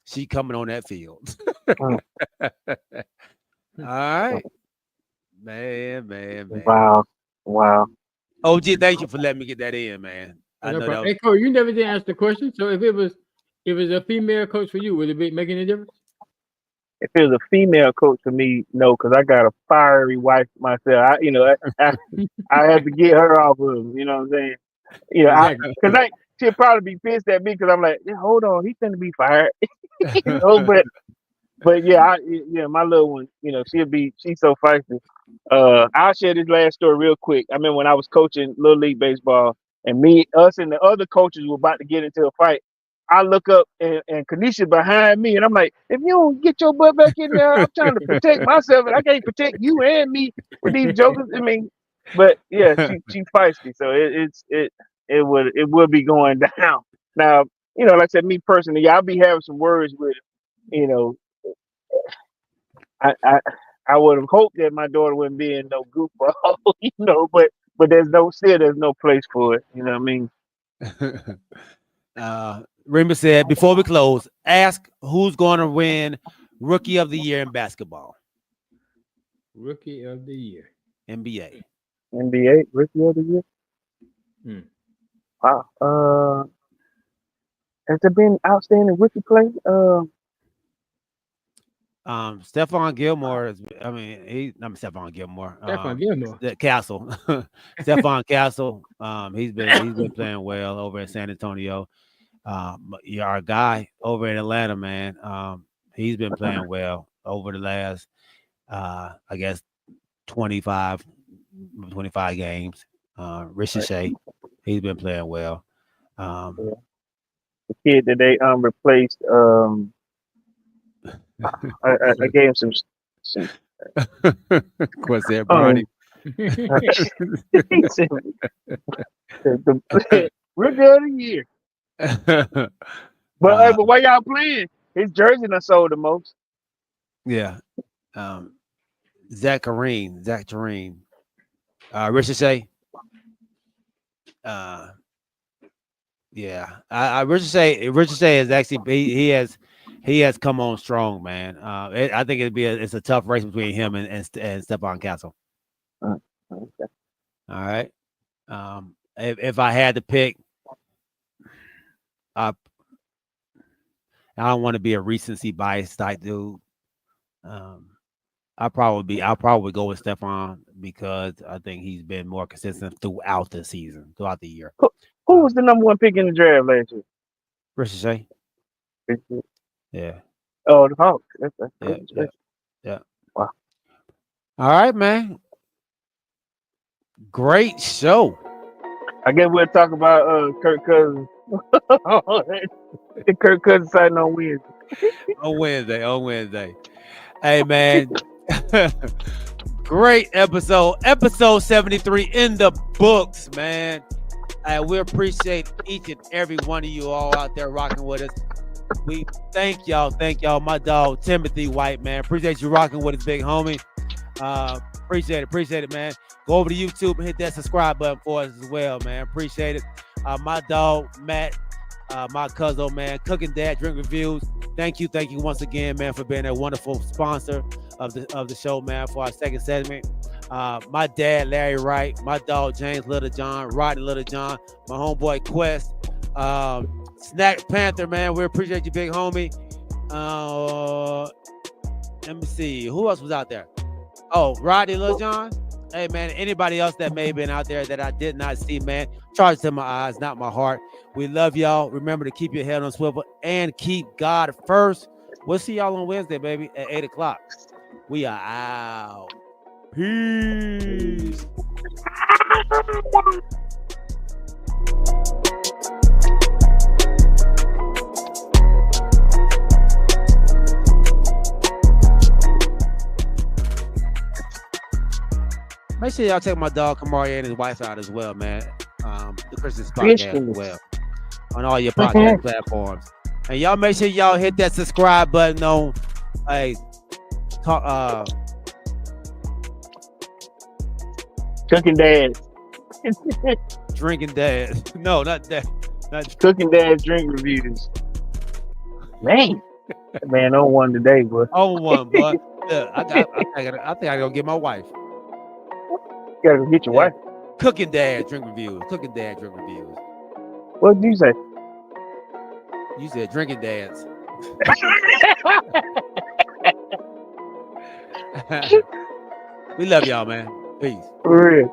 she coming on that field. All right. Man. Wow. OG, thank you for letting me get that in, man. I know that Hey, Cole, you never did answer the question. So if it was a female coach for you, would it make any difference? If it was a female coach for me, no, because I got a fiery wife myself. I had to get her off of him. You know what I'm saying? Exactly. Because she'll probably be pissed at me because I'm like, hold on, he's gonna be fired. But yeah, my little one, she's so feisty. I'll share this last story real quick. I mean, when I was coaching Little League Baseball, and us and the other coaches were about to get into a fight, I look up and Kanisha behind me, and I'm like, if you don't get your butt back in there, I'm trying to protect myself, and I can't protect you and me with these jokers. I mean, but yeah, she's feisty, so it would be going down. Now, like I said, me personally, I'll be having some words with, I would have hoped that my daughter wouldn't be in no goofball, but there's no place for it. You know what I mean? Remus said, before we close, ask who's going to win Rookie of the Year in basketball. Rookie of the Year. NBA. Rookie of the Year? Wow. Has there been outstanding rookie play? Stephon Gilmore is. I mean, I'm Stephon Gilmore. Stephon Gilmore. The Castle, Stephon Castle. He's been playing well over at San Antonio. Yeah, our guy over in Atlanta, man. He's been playing well over the last, I guess, 25, 25 games. Ricochet, he's been playing well. The kid that they replaced, I gave him some Of course, there, Barney. he said, we're good a year. But why y'all playing? His jersey done sold the most. Yeah. Zach Tureen. Ricochet. Yeah. Ricochet is actually he has come on strong, man. I think it's a tough race between him and Stephon Castle. Okay. All right. If I had to pick, I don't want to be a recency bias type dude. I'll probably go with Stephon because I think he's been more consistent throughout the season, throughout the year. Who was the number one pick in the draft last year? Ricochet. Yeah. Oh, the Hawks. Yeah. Wow. All right, man. Great show. I guess we'll talk about Kirk Cousins. Kirk Cousins signing on Wednesday. On Wednesday. Hey, man. Great episode. Episode 73 in the books, man. We appreciate each and every one of you all out there rocking with us. We thank y'all. My dog, Timothy White, man. Appreciate you rocking with us, big homie. Appreciate it, man. Go over to YouTube and hit that subscribe button for us as well, man. Appreciate it. My dog, Matt, my cousin, man, Cooking Dad Drink Reviews. Thank you once again, man, for being a wonderful sponsor of the show, man, for our second segment. My dad, Larry Wright, my dog, James Littlejohn, Rodney Littlejohn, my homeboy, Quest, Snack Panther, man. We appreciate you, big homie. Let me see. Who else was out there? Oh, Rodney Littlejohn. Hey, man, anybody else that may have been out there that I did not see, man, charge to my eyes, not my heart. We love y'all. Remember to keep your head on swivel and keep God first. We'll see y'all on Wednesday, baby, at 8 o'clock. We are out. Peace. Make sure y'all check my dog Kamari and his wife out as well, man. The Christian podcast as well on all your podcast platforms. And y'all make sure y'all hit that subscribe button on Cooking Dad. Drinking Dad. No, not that. Not Cooking Dad Drink Reviews. Man, I don't want today, but but I think I gotta go get my wife. You gotta go get your wife. Cooking Dad Drink Reviews. Cooking Dad Drink Reviews. What did you say? You said drinking dads. We love y'all, man. Peace. For real.